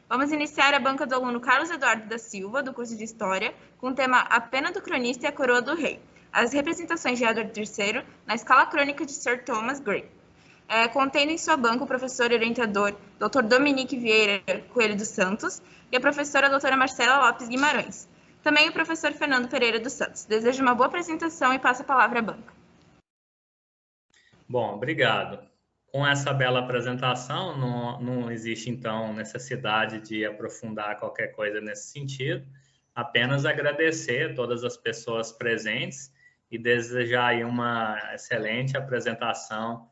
Vamos iniciar a banca do aluno Carlos Eduardo da Silva, do curso de História, com o tema A Pena do Cronista e a Coroa do Rei, as representações de Edward III na escala crônica de Sir Thomas Grey. Contendo em sua banca o professor orientador Dr. Dominique Vieira Coelho dos Santos e a professora doutora Marcela Lopes Guimarães. Também o professor Fernando Pereira dos Santos. Desejo uma boa apresentação e passo a palavra à banca. Bom, obrigado. Com essa bela apresentação, não existe, então, necessidade de aprofundar qualquer coisa nesse sentido. Apenas agradecer a todas as pessoas presentes e desejar aí uma excelente apresentação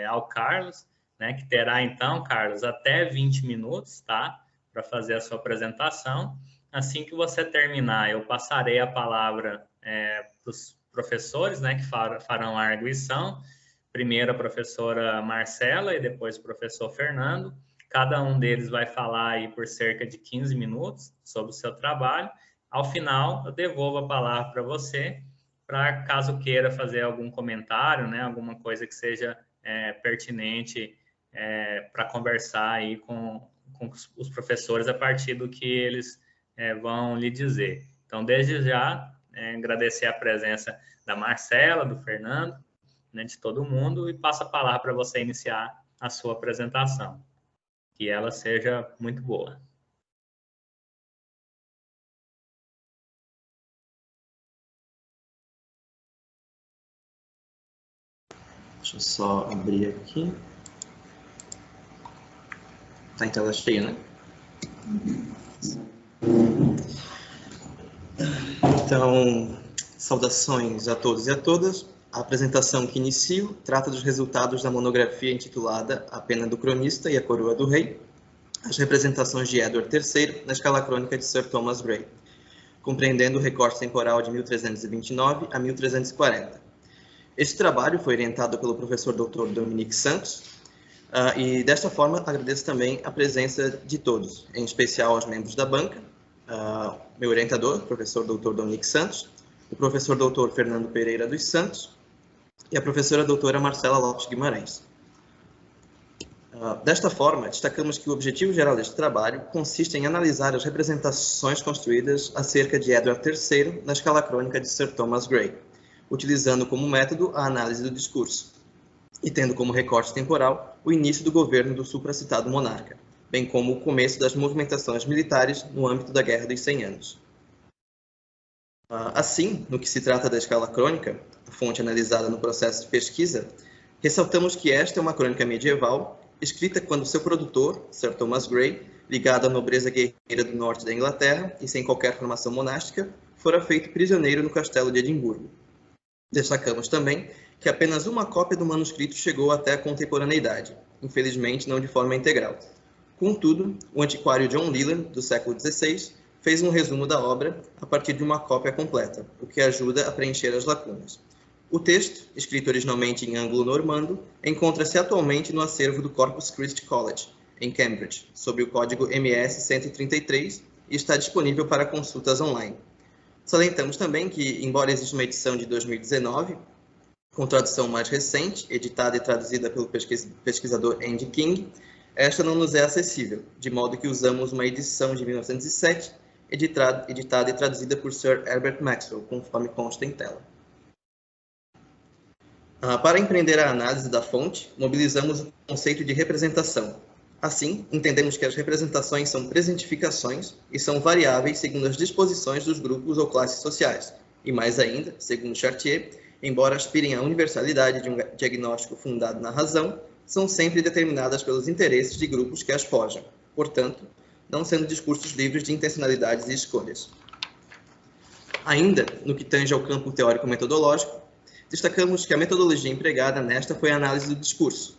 ao Carlos, né, que terá, então, Carlos, até 20 minutos, tá, para fazer a sua apresentação. Assim que você terminar, eu passarei a palavra para os professores, né, que farão a arguição. Primeiro a professora Marcela e depois o professor Fernando. Cada um deles vai falar aí por cerca de 15 minutos sobre o seu trabalho. Ao final, eu devolvo a palavra para você, para caso queira fazer algum comentário, né, alguma coisa que seja pertinente para conversar aí com os professores a partir do que eles vão lhe dizer. Então, desde já, agradecer a presença da Marcela, do Fernando, né, de todo mundo, e passo a palavra para você iniciar a sua apresentação. Que ela seja muito boa. Deixa eu só abrir aqui. Tá em tela cheia, né? Então, saudações a todos e a todas. A apresentação que inicio trata dos resultados da monografia intitulada A Pena do Cronista e a Coroa do Rei, as representações de Edward III na escala crônica de Sir Thomas Grey, compreendendo o recorte temporal de 1329 a 1340. Este trabalho foi orientado pelo professor Dr. Dominique Santos, e desta forma agradeço também a presença de todos, em especial aos membros da banca, meu orientador, professor Dr. Dominique Santos, o professor Dr. Fernando Pereira dos Santos e a professora doutora Marcela Lopes Guimarães. Desta forma, destacamos que o objetivo geral deste trabalho consiste em analisar as representações construídas acerca de Edward III na escala crônica de Sir Thomas Grey, utilizando como método a análise do discurso, e tendo como recorte temporal o início do governo do supracitado monarca, bem como o começo das movimentações militares no âmbito da Guerra dos 100 Anos. Assim, no que se trata da escala crônica, a fonte analisada no processo de pesquisa, ressaltamos que esta é uma crônica medieval, escrita quando seu produtor, Sir Thomas Grey, ligado à nobreza guerreira do norte da Inglaterra e sem qualquer formação monástica, fora feito prisioneiro no castelo de Edimburgo. Destacamos também que apenas uma cópia do manuscrito chegou até a contemporaneidade, infelizmente não de forma integral. Contudo, o antiquário John Leland, do século XVI, fez um resumo da obra a partir de uma cópia completa, o que ajuda a preencher as lacunas. O texto, escrito originalmente em anglo-normando, encontra-se atualmente no acervo do Corpus Christi College, em Cambridge, sob o código MS 133 e está disponível para consultas online. Salientamos também que, embora exista uma edição de 2019, com tradução mais recente, editada e traduzida pelo pesquisador Andy King, esta não nos é acessível, de modo que usamos uma edição de 1907, editada e traduzida por Sir Herbert Maxwell, conforme consta em tela. Para empreender a análise da fonte, mobilizamos o conceito de representação. Assim, entendemos que as representações são presentificações e são variáveis segundo as disposições dos grupos ou classes sociais, e mais ainda, segundo Chartier, embora aspirem à universalidade de um diagnóstico fundado na razão, são sempre determinadas pelos interesses de grupos que as forjam, portanto, não sendo discursos livres de intencionalidades e escolhas. Ainda, no que tange ao campo teórico-metodológico, destacamos que a metodologia empregada nesta foi a análise do discurso.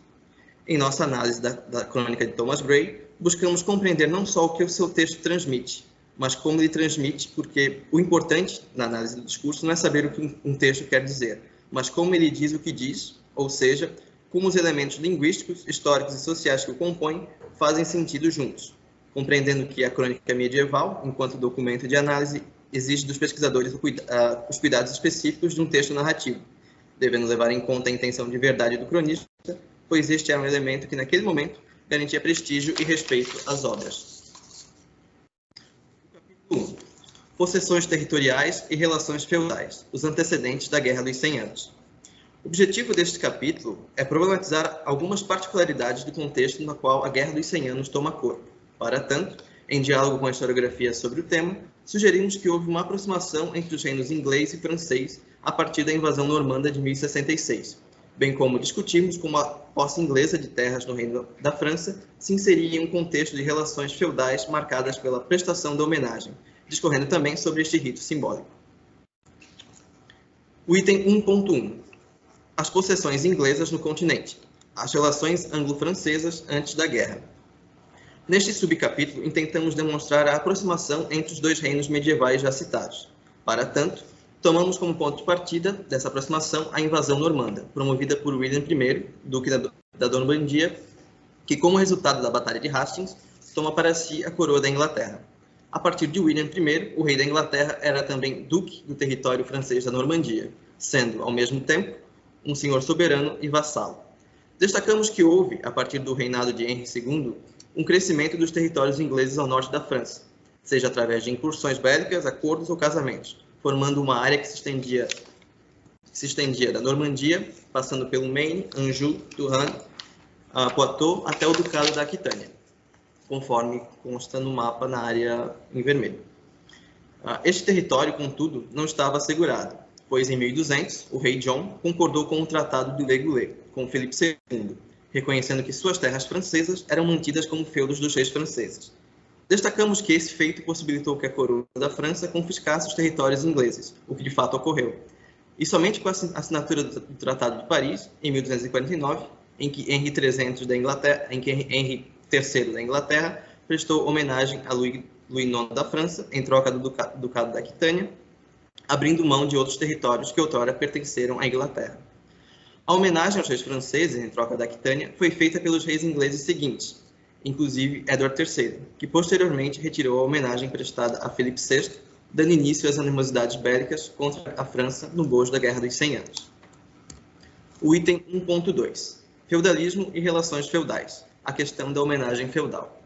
Em nossa análise da crônica de Thomas Grey, buscamos compreender não só o que o seu texto transmite, mas como ele transmite, porque o importante na análise do discurso não é saber o que um texto quer dizer, mas como ele diz o que diz, ou seja, como os elementos linguísticos, históricos e sociais que o compõem fazem sentido juntos, compreendendo que a crônica medieval, enquanto documento de análise, exige dos pesquisadores os cuidados específicos de um texto narrativo, devendo levar em conta a intenção de verdade do cronista, pois este era um elemento que, naquele momento, garantia prestígio e respeito às obras. possessões territoriais e relações feudais, os antecedentes da Guerra dos 100 Anos. O objetivo deste capítulo é problematizar algumas particularidades do contexto no qual a Guerra dos 100 Anos toma corpo. Para tanto, em diálogo com a historiografia sobre o tema, sugerimos que houve uma aproximação entre os reinos inglês e francês a partir da invasão normanda de 1066, bem como discutimos como a posse inglesa de terras no reino da França se inseria em um contexto de relações feudais marcadas pela prestação da homenagem, discorrendo também sobre este rito simbólico. O item 1.1. As possessões inglesas no continente. As relações anglo-francesas antes da guerra. Neste subcapítulo, intentamos demonstrar a aproximação entre os dois reinos medievais já citados. Para tanto, tomamos como ponto de partida dessa aproximação a invasão normanda, promovida por William I, duque da Normandia, que, como resultado da Batalha de Hastings, toma para si a coroa da Inglaterra. A partir de William I, o rei da Inglaterra era também duque do território francês da Normandia, sendo, ao mesmo tempo, um senhor soberano e vassalo. Destacamos que houve, a partir do reinado de Henry II, um crescimento dos territórios ingleses ao norte da França, seja através de incursões bélicas, acordos ou casamentos, formando uma área que se estendia da Normandia, passando pelo Maine, Anjou, Touraine, Poitou, até o Ducado da Aquitânia, conforme consta no mapa na área em vermelho. Este território, contudo, não estava assegurado, pois em 1200 o rei John concordou com o Tratado de Légué com Felipe II, reconhecendo que suas terras francesas eram mantidas como feudos dos reis franceses. Destacamos que esse feito possibilitou que a coroa da França confiscasse os territórios ingleses, o que de fato ocorreu. E somente com a assinatura do Tratado de Paris, em 1249, em que Henry III da Inglaterra prestou homenagem a Louis IX da França, em troca do Ducado da Aquitânia, abrindo mão de outros territórios que outrora pertenceram à Inglaterra. A homenagem aos reis franceses, em troca da Aquitânia, foi feita pelos reis ingleses seguintes, inclusive Edward III, que posteriormente retirou a homenagem prestada a Felipe VI, dando início às animosidades bélicas contra a França no bojo da Guerra dos 100 Anos. O item 1.2. Feudalismo e relações feudais. A questão da homenagem feudal.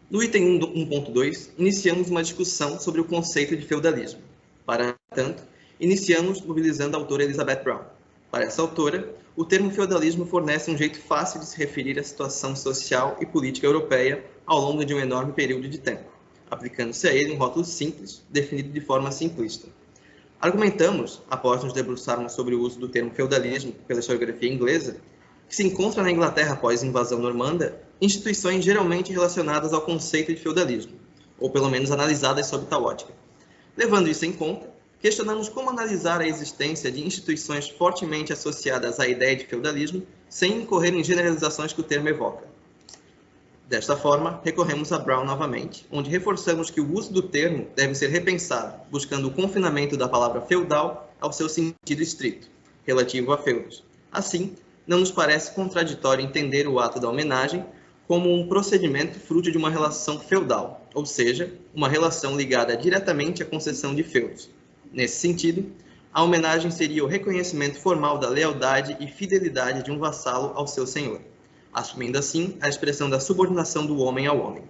No item 1.2, iniciamos uma discussão sobre o conceito de feudalismo. Para tanto, iniciamos mobilizando a autora Elizabeth Brown. Para essa autora, o termo feudalismo fornece um jeito fácil de se referir à situação social e política europeia ao longo de um enorme período de tempo, aplicando-se a ele um rótulo simples, definido de forma simplista. Argumentamos, após nos debruçarmos sobre o uso do termo feudalismo pela historiografia inglesa, que se encontra na Inglaterra após a invasão normanda instituições geralmente relacionadas ao conceito de feudalismo, ou pelo menos analisadas sob tal ótica. Levando isso em conta, questionamos como analisar a existência de instituições fortemente associadas à ideia de feudalismo sem incorrer em generalizações que o termo evoca. Desta forma, recorremos a Brown novamente, onde reforçamos que o uso do termo deve ser repensado, buscando o confinamento da palavra feudal ao seu sentido estrito, relativo a feudos. Assim, não nos parece contraditório entender o ato da homenagem como um procedimento fruto de uma relação feudal, ou seja, uma relação ligada diretamente à concessão de feudos. Nesse sentido, a homenagem seria o reconhecimento formal da lealdade e fidelidade de um vassalo ao seu senhor, assumindo assim a expressão da subordinação do homem ao homem.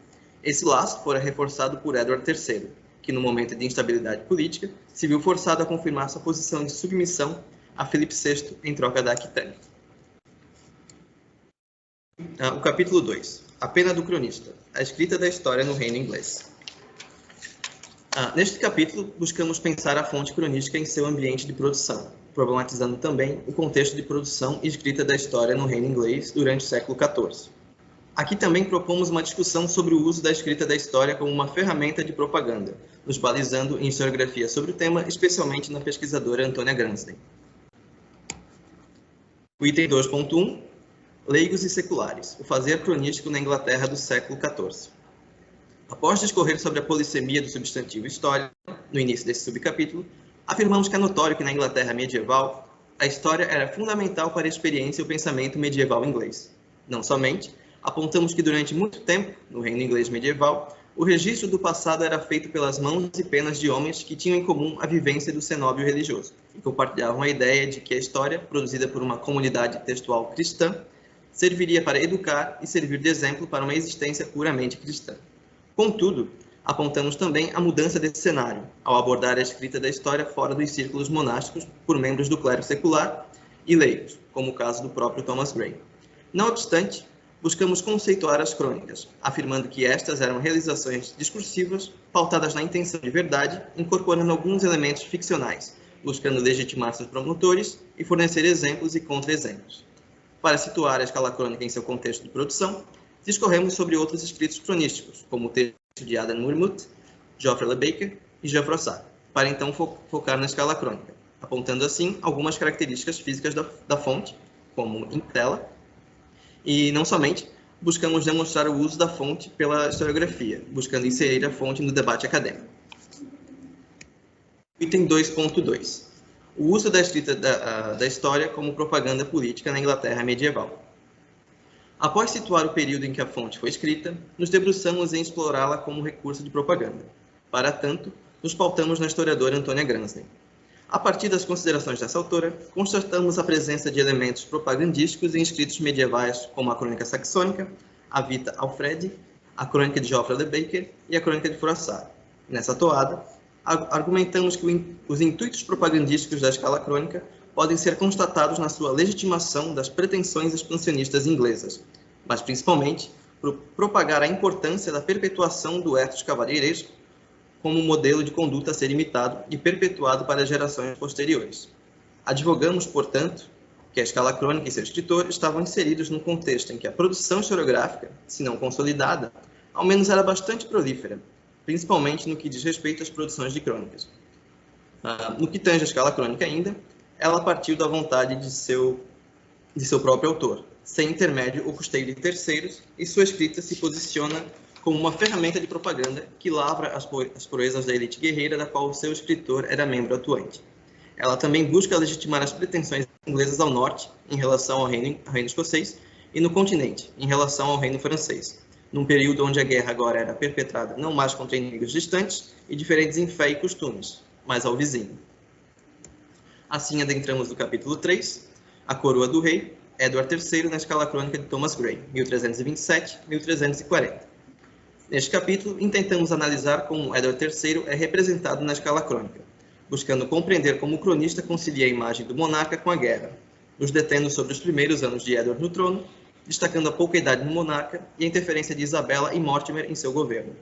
Esse laço fora reforçado por Edward III, que no momento de instabilidade política se viu forçado a confirmar sua posição de submissão a Felipe VI em troca da Aquitânia. O capítulo 2. A pena do cronista. A escrita da história no reino inglês. Neste capítulo, buscamos pensar a fonte cronística em seu ambiente de produção, problematizando também o contexto de produção e escrita da história no reino inglês durante o século XIV. Aqui também propomos uma discussão sobre o uso da escrita da história como uma ferramenta de propaganda, nos balizando em historiografia sobre o tema, especialmente na pesquisadora Antônia Gransden. O item 2.1. Leigos e seculares. O fazer cronístico na Inglaterra do século XIV. Após discorrer sobre a polissemia do substantivo história, no início desse subcapítulo, afirmamos que é notório que na Inglaterra medieval, a história era fundamental para a experiência e o pensamento medieval inglês. Não somente, apontamos que durante muito tempo, no reino inglês medieval, o registro do passado era feito pelas mãos e penas de homens que tinham em comum a vivência do cenóbio religioso, e compartilhavam a ideia de que a história, produzida por uma comunidade textual cristã, serviria para educar e servir de exemplo para uma existência puramente cristã. Contudo, Apontamos também a mudança desse cenário, ao abordar a escrita da história fora dos círculos monásticos por membros do clero secular e leigos, como o caso do próprio Thomas Gray. Não obstante, buscamos conceituar as crônicas, afirmando que estas eram realizações discursivas pautadas na intenção de verdade, incorporando alguns elementos ficcionais, buscando legitimar seus promotores e fornecer exemplos e contra-exemplos. Para situar a escala crônica em seu contexto de produção, discorremos sobre outros escritos cronísticos, como o texto de Adam Murmuth, Geoffrey Le Baker e Jean Froissart, para então focar na escala crônica, apontando assim algumas características físicas da fonte, como em tela, e não somente, buscamos demonstrar o uso da fonte pela historiografia, buscando inserir a fonte no debate acadêmico. Item 2.2. O uso da escrita da história como propaganda política na Inglaterra medieval. Após situar o período em que a fonte foi escrita, nos debruçamos em explorá-la como recurso de propaganda. Para tanto, nos pautamos na historiadora Antonia Gramsci. A partir das considerações dessa autora, constatamos a presença de elementos propagandísticos em escritos medievais como a Crônica Saxônica, a Vita Alfredi, a Crônica de Geoffrey Le Baker e a Crônica de Froissart. Nessa toada, argumentamos que os intuitos propagandísticos da escala crônica podem ser constatados na sua legitimação das pretensões expansionistas inglesas, mas principalmente por propagar a importância da perpetuação do ethos cavalheiresco como modelo de conduta a ser imitado e perpetuado para gerações posteriores. Advogamos, portanto, que a escala crônica e seu escritor estavam inseridos num contexto em que a produção historiográfica, se não consolidada, ao menos era bastante prolífera, principalmente no que diz respeito às produções de crônicas. No que tange a escala crônica ainda, ela partiu da vontade de seu próprio autor, sem intermédio ou custeio de terceiros, e sua escrita se posiciona como uma ferramenta de propaganda que lavra as proezas da elite guerreira da qual o seu escritor era membro atuante. Ela também busca legitimar as pretensões inglesas ao norte, em relação ao reino escocês, e no continente, em relação ao reino francês, num período onde a guerra agora era perpetrada não mais contra inimigos distantes e diferentes em fé e costumes, mas ao vizinho. Assim adentramos no capítulo 3, a coroa do rei, Edward III na escala crônica de Thomas Gray, 1327-1340. Neste capítulo, intentamos analisar como Edward III é representado na escala crônica, buscando compreender como o cronista concilia a imagem do monarca com a guerra, nos detendo sobre os primeiros anos de Edward no trono, destacando a pouca idade do monarca e a interferência de Isabela e Mortimer em seu governo,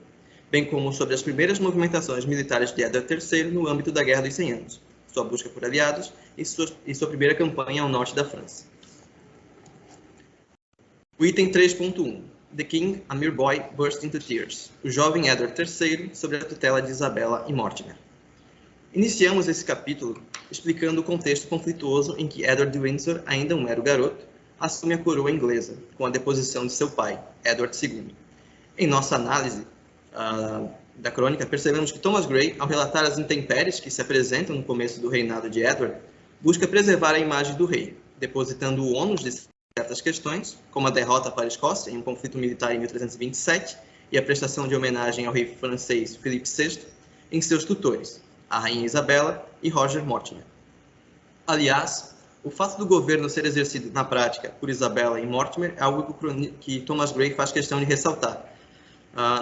bem como sobre as primeiras movimentações militares de Edward III no âmbito da Guerra dos 100 Anos, sua busca por aliados e sua primeira campanha ao norte da França. O item 3.1. The King, a Mere Boy, Burst into Tears. O jovem Edward III sob a tutela de Isabela e Mortimer. Iniciamos esse capítulo explicando o contexto conflituoso em que Edward de Windsor, ainda um mero garoto, assume a coroa inglesa, com a deposição de seu pai, Edward II. Em nossa análise da crônica, percebemos que Thomas Gray, ao relatar as intempéries que se apresentam no começo do reinado de Edward, busca preservar a imagem do rei, depositando o ônus de certas questões, como a derrota para a Escócia em um conflito militar em 1327 e a prestação de homenagem ao rei francês Filipe VI, em seus tutores, a rainha Isabela e Roger Mortimer. Aliás, o fato do governo ser exercido na prática por Isabela e Mortimer é algo que Thomas Gray faz questão de ressaltar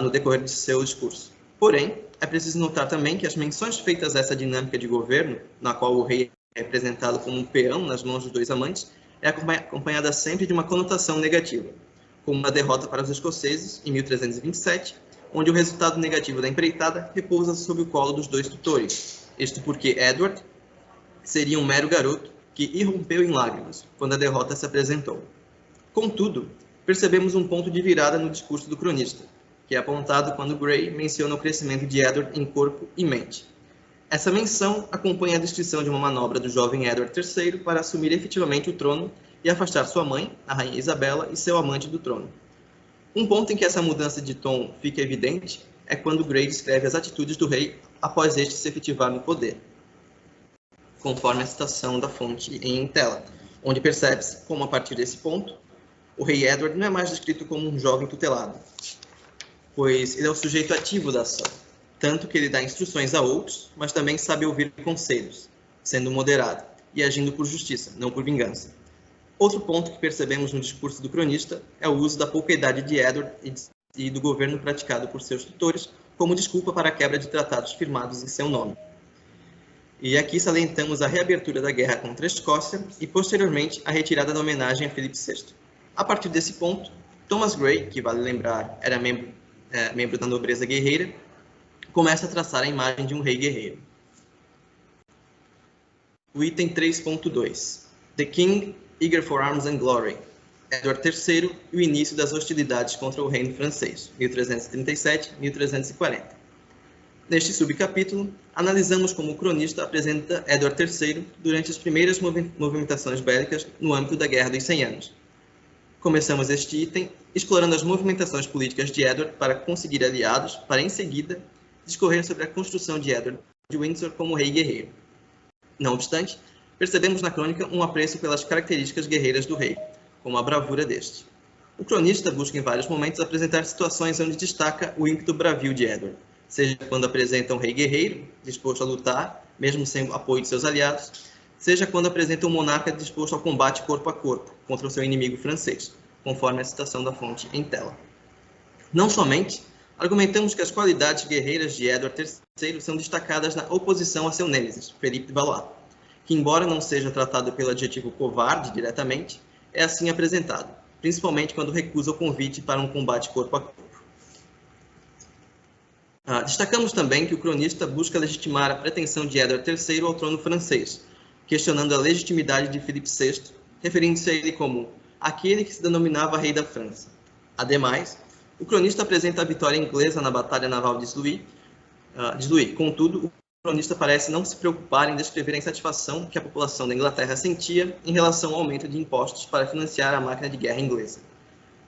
no decorrer de seu discurso. Porém, é preciso notar também que as menções feitas a essa dinâmica de governo, na qual o rei é representado como um peão nas mãos dos dois amantes, é acompanhada sempre de uma conotação negativa, como a derrota para os escoceses, em 1327, onde o resultado negativo da empreitada repousa sob o colo dos dois tutores, isto porque Edward seria um mero garoto que irrompeu em lágrimas quando a derrota se apresentou. Contudo, percebemos um ponto de virada no discurso do cronista, que é apontado quando Gray menciona o crescimento de Edward em corpo e mente. Essa menção acompanha a descrição de uma manobra do jovem Edward III para assumir efetivamente o trono e afastar sua mãe, a rainha Isabela, e seu amante do trono. Um ponto em que essa mudança de tom fica evidente é quando Gray descreve as atitudes do rei após este se efetivar no poder, conforme a citação da fonte em tela, onde percebe-se como, a partir desse ponto, o rei Edward não é mais descrito como um jovem tutelado, pois ele é o sujeito ativo da ação, tanto que ele dá instruções a outros, mas também sabe ouvir conselhos, sendo moderado e agindo por justiça, não por vingança. Outro ponto que percebemos no discurso do cronista é o uso da pouca idade de Edward e do governo praticado por seus tutores como desculpa para a quebra de tratados firmados em seu nome. E aqui salientamos a reabertura da guerra contra a Escócia e, posteriormente, a retirada da homenagem a Filipe VI. A partir desse ponto, Thomas Grey, que vale lembrar era membro da nobreza guerreira, começa a traçar a imagem de um rei guerreiro. O item 3.2. The King, Eager for Arms and Glory. Edward III e o início das hostilidades contra o reino francês, 1337-1340. Neste subcapítulo, analisamos como o cronista apresenta Edward III durante as primeiras movimentações bélicas no âmbito da Guerra dos 100 Anos. Começamos este item explorando as movimentações políticas de Edward para conseguir aliados, para em seguida discorrer sobre a construção de Edward de Windsor como rei guerreiro. Não obstante, percebemos na crônica um apreço pelas características guerreiras do rei, como a bravura deste. O cronista busca em vários momentos apresentar situações onde destaca o ímpeto bravio de Edward, seja quando apresenta um rei guerreiro, disposto a lutar, mesmo sem o apoio de seus aliados, seja quando apresenta um monarca disposto ao combate corpo a corpo contra o seu inimigo francês, conforme a citação da fonte em tela. Não somente, argumentamos que as qualidades guerreiras de Edward III são destacadas na oposição a seu nêmesis, Felipe de Valois, que, embora não seja tratado pelo adjetivo covarde diretamente, é assim apresentado, principalmente quando recusa o convite para um combate corpo a corpo. Destacamos também que o cronista busca legitimar a pretensão de Edward III ao trono francês, questionando a legitimidade de Filipe VI, referindo-se a ele como aquele que se denominava rei da França. Ademais, o cronista apresenta a vitória inglesa na Batalha Naval de Sluis. Contudo, o cronista parece não se preocupar em descrever a insatisfação que a população da Inglaterra sentia em relação ao aumento de impostos para financiar a máquina de guerra inglesa.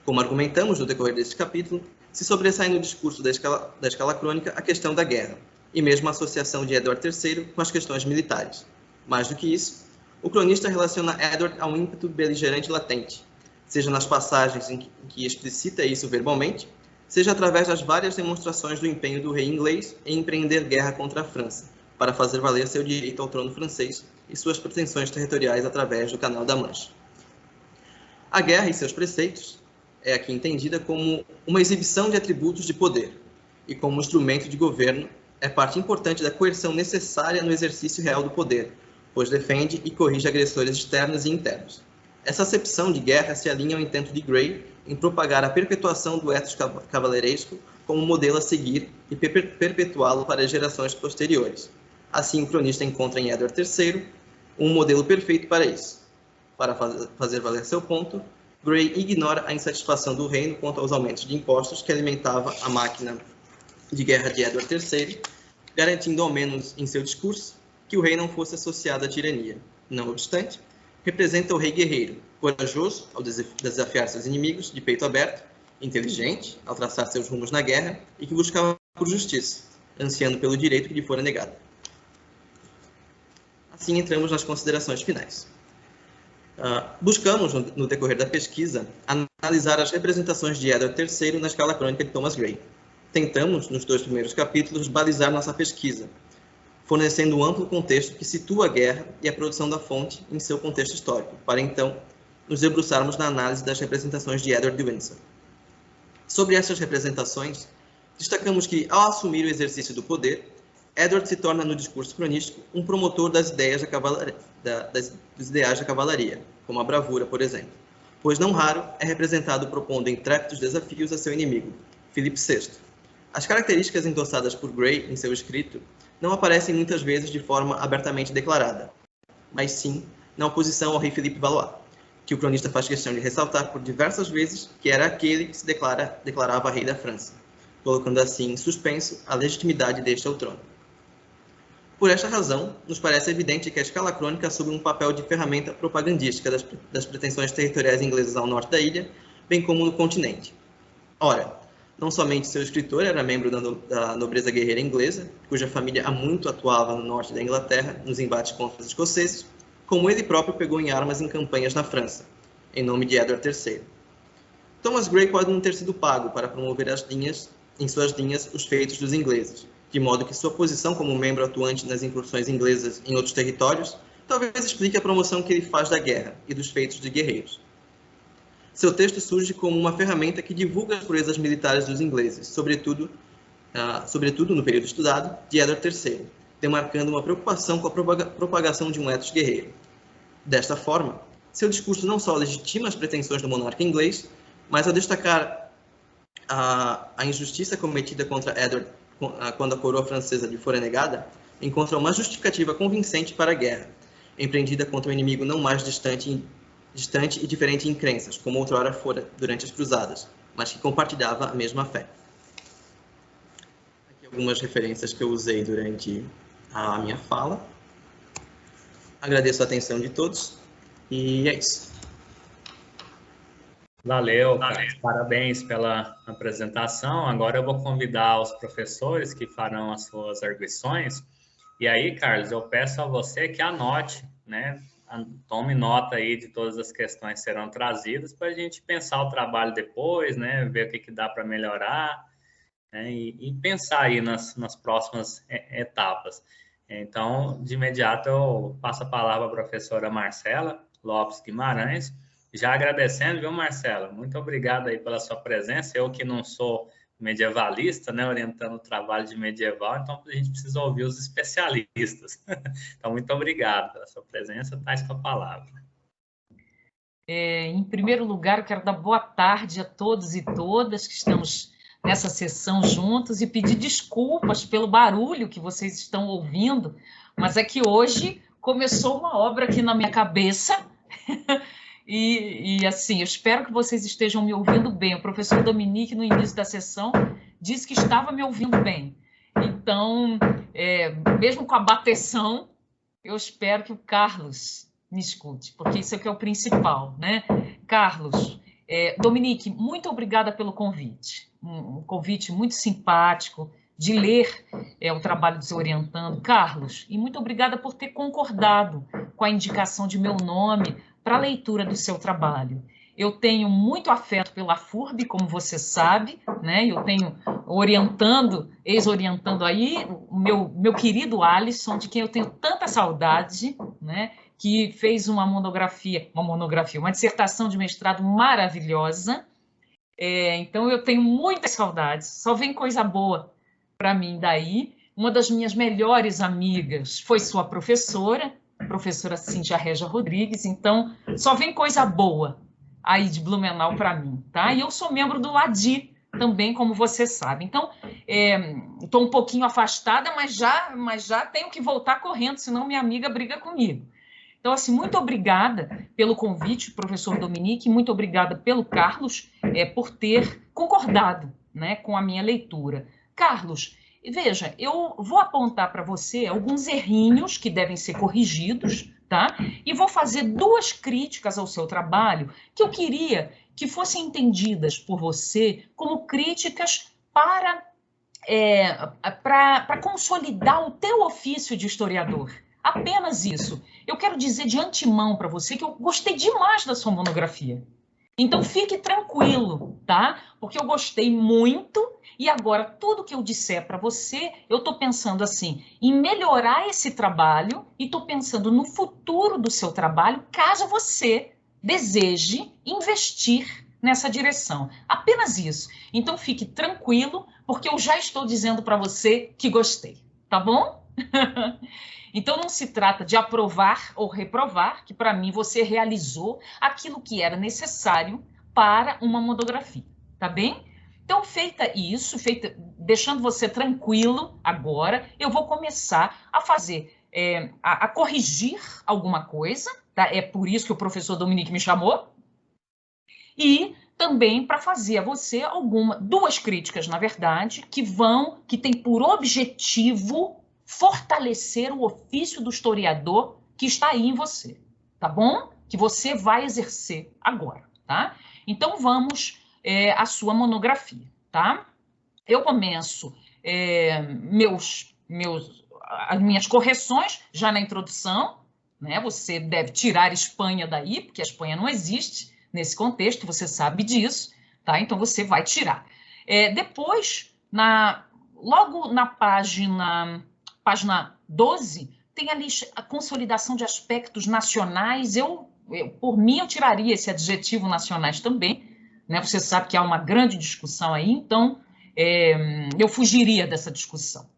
Como argumentamos no decorrer deste capítulo, se sobressai no discurso da escala crônica a questão da guerra, e mesmo a associação de Edward III com as questões militares. Mais do que isso, o cronista relaciona Edward a um ímpeto beligerante latente, seja nas passagens em que explicita isso verbalmente, seja através das várias demonstrações do empenho do rei inglês em empreender guerra contra a França, para fazer valer seu direito ao trono francês e suas pretensões territoriais através do Canal da Mancha. A guerra e seus preceitos é aqui entendida como uma exibição de atributos de poder, e como instrumento de governo é parte importante da coerção necessária no exercício real do poder, pois defende e corrige agressores externos e internos. Essa acepção de guerra se alinha ao intento de Grey em propagar a perpetuação do ethos cavaleiresco como modelo a seguir e perpetuá-lo para gerações posteriores. Assim, o cronista encontra em Edward III um modelo perfeito para isso. Para fazer valer seu ponto, Grey ignora a insatisfação do reino quanto aos aumentos de impostos que alimentava a máquina de guerra de Edward III, garantindo, ao menos em seu discurso, que o rei não fosse associado à tirania. Não obstante, representa o rei guerreiro, corajoso ao desafiar seus inimigos de peito aberto, inteligente ao traçar seus rumos na guerra e que buscava por justiça, ansiando pelo direito que lhe fora negado. Assim entramos nas considerações finais. Buscamos, no decorrer da pesquisa, analisar as representações de Edward III na escala crônica de Thomas Grey. Tentamos, nos 2 primeiros capítulos, balizar nossa pesquisa, fornecendo um amplo contexto que situa a guerra e a produção da fonte em seu contexto histórico, para então nos debruçarmos na análise das representações de Edward de Windsor. Sobre essas representações, destacamos que, ao assumir o exercício do poder, Edward se torna, no discurso cronístico, um promotor das ideias dos ideais da cavalaria, como a bravura, por exemplo, pois não raro é representado propondo intrépidos desafios a seu inimigo, Filipe VI. As características endossadas por Grey em seu escrito não aparecem muitas vezes de forma abertamente declarada, mas sim na oposição ao rei Felipe Valois, que o cronista faz questão de ressaltar por diversas vezes que era aquele que se declarava rei da França, colocando assim em suspenso a legitimidade deste ao trono. Por esta razão, nos parece evidente que a escala crônica assume um papel de ferramenta propagandística das pretensões territoriais inglesas ao norte da ilha, bem como no continente. Ora, não somente seu escritor era membro da nobreza guerreira inglesa, cuja família há muito atuava no norte da Inglaterra, nos embates contra os escoceses, como ele próprio pegou em armas em campanhas na França, em nome de Edward III. Thomas Grey pode não ter sido pago para promover em suas linhas os feitos dos ingleses, de modo que sua posição como membro atuante nas incursões inglesas em outros territórios talvez explique a promoção que ele faz da guerra e dos feitos de guerreiros. Seu texto surge como uma ferramenta que divulga as proezas militares dos ingleses, sobretudo sobretudo no período estudado, de Edward III, demarcando uma preocupação com a propagação de um ethos guerreiro. Desta forma, seu discurso não só legitima as pretensões do monarca inglês, mas ao destacar a injustiça cometida contra Edward quando a coroa francesa lhe fora negada, encontra uma justificativa convincente para a guerra, empreendida contra um inimigo não mais distante e diferente em crenças, como outrora fora durante as cruzadas, mas que compartilhava a mesma fé. Aqui algumas referências que eu usei durante a minha fala. Agradeço a atenção de todos e é isso. Valeu, Carlos. Parabéns pela apresentação. Agora eu vou convidar os professores que farão as suas arguições. E aí, Carlos, eu peço a você que anote, né? Tome nota aí de todas as questões que serão trazidas para a gente pensar o trabalho depois, né? Ver o que dá para melhorar, né? E pensar aí nas próximas etapas. Então, de imediato, eu passo a palavra à professora Marcela Lopes Guimarães, já agradecendo, viu, Marcela? Muito obrigado aí pela sua presença. Eu que não sou medievalista, né, orientando o trabalho de medieval, então a gente precisa ouvir os especialistas. Então, muito obrigado pela sua presença. Tais com a palavra. Em primeiro lugar, eu quero dar boa tarde a todos e todas que estamos nessa sessão juntos e pedir desculpas pelo barulho que vocês estão ouvindo, mas é que hoje começou uma obra aqui na minha cabeça e assim, eu espero que vocês estejam me ouvindo bem. O professor Dominique, no início da sessão, disse que estava me ouvindo bem. Então, mesmo com a bateção, eu espero que o Carlos me escute, porque isso é que é o principal, né? Carlos, Dominique, muito obrigada pelo convite. Um convite muito simpático de ler o trabalho do seu orientando. Carlos, e muito obrigada por ter concordado com a indicação de meu nome para a leitura do seu trabalho. Eu tenho muito afeto pela FURB, como você sabe, né? Eu tenho ex-orientando aí, o meu querido Alisson, de quem eu tenho tanta saudade, né? Que fez uma dissertação de mestrado maravilhosa. Então, eu tenho muitas saudades, só vem coisa boa para mim daí. Uma das minhas melhores amigas foi sua professora, a professora Cíntia Régia Rodrigues, então só vem coisa boa aí de Blumenau para mim, tá? E eu sou membro do LADI também, como você sabe. Então, estou um pouquinho afastada, mas já tenho que voltar correndo, senão minha amiga briga comigo. Então, assim, muito obrigada pelo convite, professor Dominique, muito obrigada pelo Carlos, por ter concordado, né, com a minha leitura. Carlos, veja, eu vou apontar para você alguns errinhos que devem ser corrigidos, tá? E vou fazer duas críticas ao seu trabalho que eu queria que fossem entendidas por você como críticas para consolidar o teu ofício de historiador. Apenas isso. Eu quero dizer de antemão para você que eu gostei demais da sua monografia. Então, fique tranquilo, tá? Porque eu gostei muito e agora tudo que eu disser para você, eu estou pensando assim, em melhorar esse trabalho e estou pensando no futuro do seu trabalho, caso você deseje investir nessa direção. Apenas isso. Então, fique tranquilo, porque eu já estou dizendo para você que gostei, tá bom? Então, não se trata de aprovar ou reprovar, que para mim você realizou aquilo que era necessário para uma monografia, tá bem? Então, deixando você tranquilo agora, eu vou começar a fazer, a corrigir alguma coisa, tá? É por isso que o professor Dominique me chamou, e também para fazer a você duas críticas, na verdade, que tem por objetivo fortalecer o ofício do historiador que está aí em você, tá bom? Que você vai exercer agora, tá? Então, vamos à sua monografia, tá? Eu começo as minhas correções já na introdução, né? Você deve tirar Espanha daí, porque a Espanha não existe nesse contexto, você sabe disso, tá? Então, você vai tirar. Depois, logo na página 12, tem ali a consolidação de aspectos nacionais. Por mim, eu tiraria esse adjetivo nacionais também, né? Você sabe que há uma grande discussão aí, então eu fugiria dessa discussão.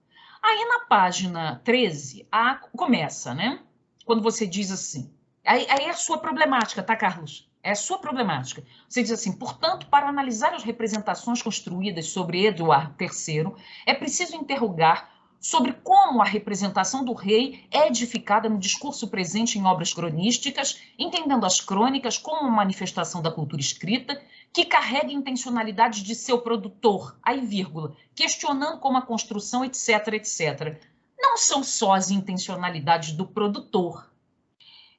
Aí na página 13, começa, né? Quando você diz assim, aí é a sua problemática, tá, Carlos? É a sua problemática. Você diz assim, portanto, para analisar as representações construídas sobre Eduardo III, é preciso interrogar sobre como a representação do rei é edificada no discurso presente em obras cronísticas, entendendo as crônicas como uma manifestação da cultura escrita, que carrega intencionalidades de seu produtor, aí vírgula, questionando como a construção, etc, etc. Não são só as intencionalidades do produtor.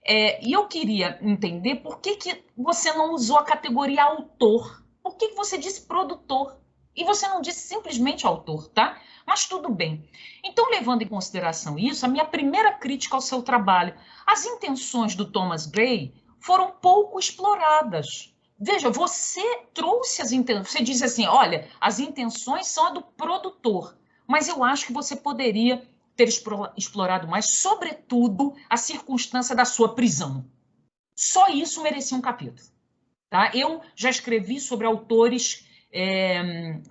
E eu queria entender por que você não usou a categoria autor. Por que você disse produtor? E você não disse simplesmente autor, tá? Mas tudo bem. Então, levando em consideração isso, a minha primeira crítica ao seu trabalho, as intenções do Thomas Gray foram pouco exploradas. Veja, você trouxe as intenções, você diz assim, olha, as intenções são a do produtor, mas eu acho que você poderia ter explorado mais, sobretudo, a circunstância da sua prisão. Só isso merecia um capítulo. Tá? Eu já escrevi sobre autores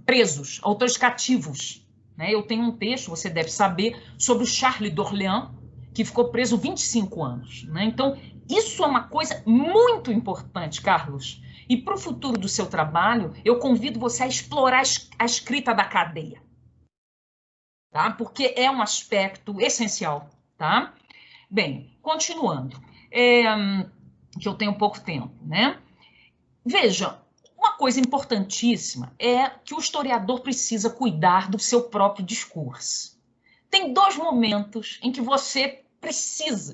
presos, autores cativos. Né? Eu tenho um texto, você deve saber, sobre o Charles d'Orléans, que ficou preso 25 anos. Né? Então, isso é uma coisa muito importante, Carlos. E para o futuro do seu trabalho, eu convido você a explorar a escrita da cadeia. Tá? Porque é um aspecto essencial. Tá? Bem, continuando, que eu tenho pouco tempo. Né? Veja, uma coisa importantíssima é que o historiador precisa cuidar do seu próprio discurso. Tem 2 momentos em que você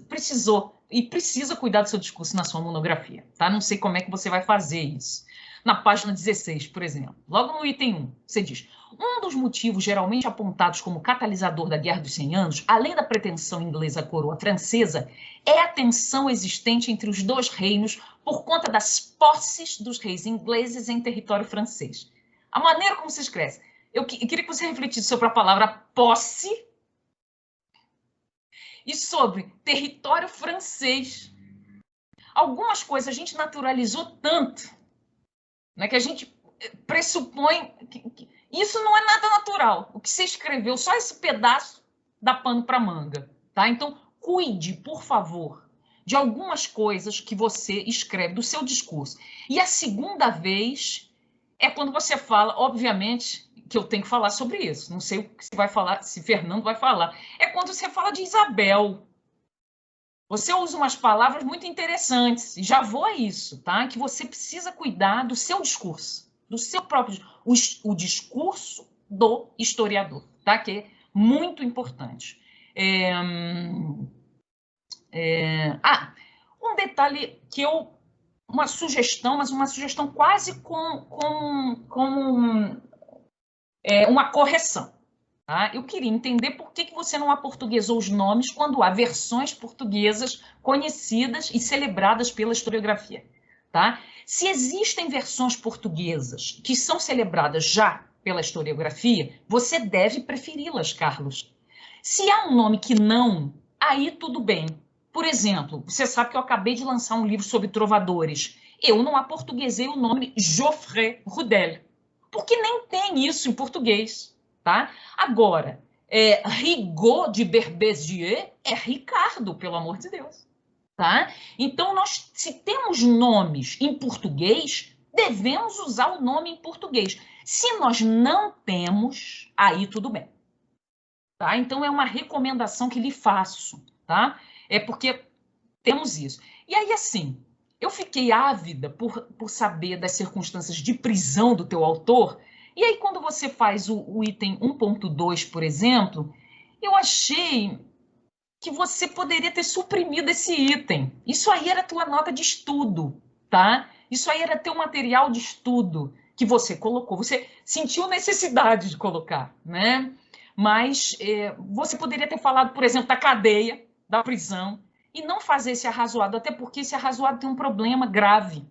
precisou e precisa cuidar do seu discurso na sua monografia. Tá? Não sei como é que você vai fazer isso. Na página 16, por exemplo, logo no item 1, você diz: um dos motivos geralmente apontados como catalisador da Guerra dos 100 Anos, além da pretensão inglesa à coroa francesa, é a tensão existente entre os 2 reinos por conta das posses dos reis ingleses em território francês. A maneira como se escreve. Eu queria que você refletisse sobre a palavra posse e sobre território francês. Algumas coisas a gente naturalizou tanto, né, que a gente pressupõe que isso não é nada natural. O que você escreveu, só esse pedaço dá pano para manga. Tá? Então, cuide, por favor, de algumas coisas que você escreve do seu discurso. E a segunda vez é quando você fala, obviamente, que eu tenho que falar sobre isso. Não sei o que você vai falar, se Fernando vai falar. É quando você fala de Isabel. Você usa umas palavras muito interessantes, e já vou a isso, tá? Que você precisa cuidar do seu discurso, do seu próprio, o discurso do historiador, tá? Que é muito importante. Um detalhe que uma sugestão, mas uma sugestão quase com uma correção. Tá? Eu queria entender por que você não aportuguesou os nomes quando há versões portuguesas conhecidas e celebradas pela historiografia. Tá? Se existem versões portuguesas que são celebradas já pela historiografia, você deve preferi-las, Carlos. Se há um nome que não, aí tudo bem. Por exemplo, você sabe que eu acabei de lançar um livro sobre trovadores. Eu não aportuguesei o nome Geoffrey Rudel, porque nem tem isso em português. Tá? Agora, Rigaud de Berbezier é Ricardo, pelo amor de Deus. Tá? Então, se temos nomes em português, devemos usar o nome em português. Se nós não temos, aí tudo bem. Tá? Então, é uma recomendação que lhe faço. Tá? É porque temos isso. E aí, assim, eu fiquei ávida por saber das circunstâncias de prisão do teu autor. E aí, quando você faz o item 1.2, por exemplo, eu achei que você poderia ter suprimido esse item. Isso aí era tua nota de estudo, tá? Isso aí era teu material de estudo que você colocou. Você sentiu necessidade de colocar, né? Mas você poderia ter falado, por exemplo, da cadeia, da prisão, e não fazer esse arrazoado, até porque esse arrazoado tem um problema grave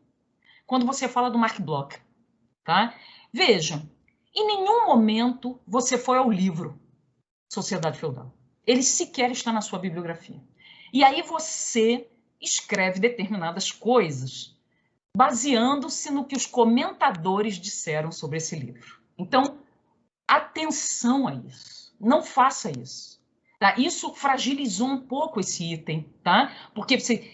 quando você fala do Marc Bloch, tá? Veja, em nenhum momento você foi ao livro Sociedade Feudal. Ele sequer está na sua bibliografia. E aí você escreve determinadas coisas baseando-se no que os comentadores disseram sobre esse livro. Então, atenção a isso. Não faça isso. Tá? Isso fragilizou um pouco esse item, tá? Porque você...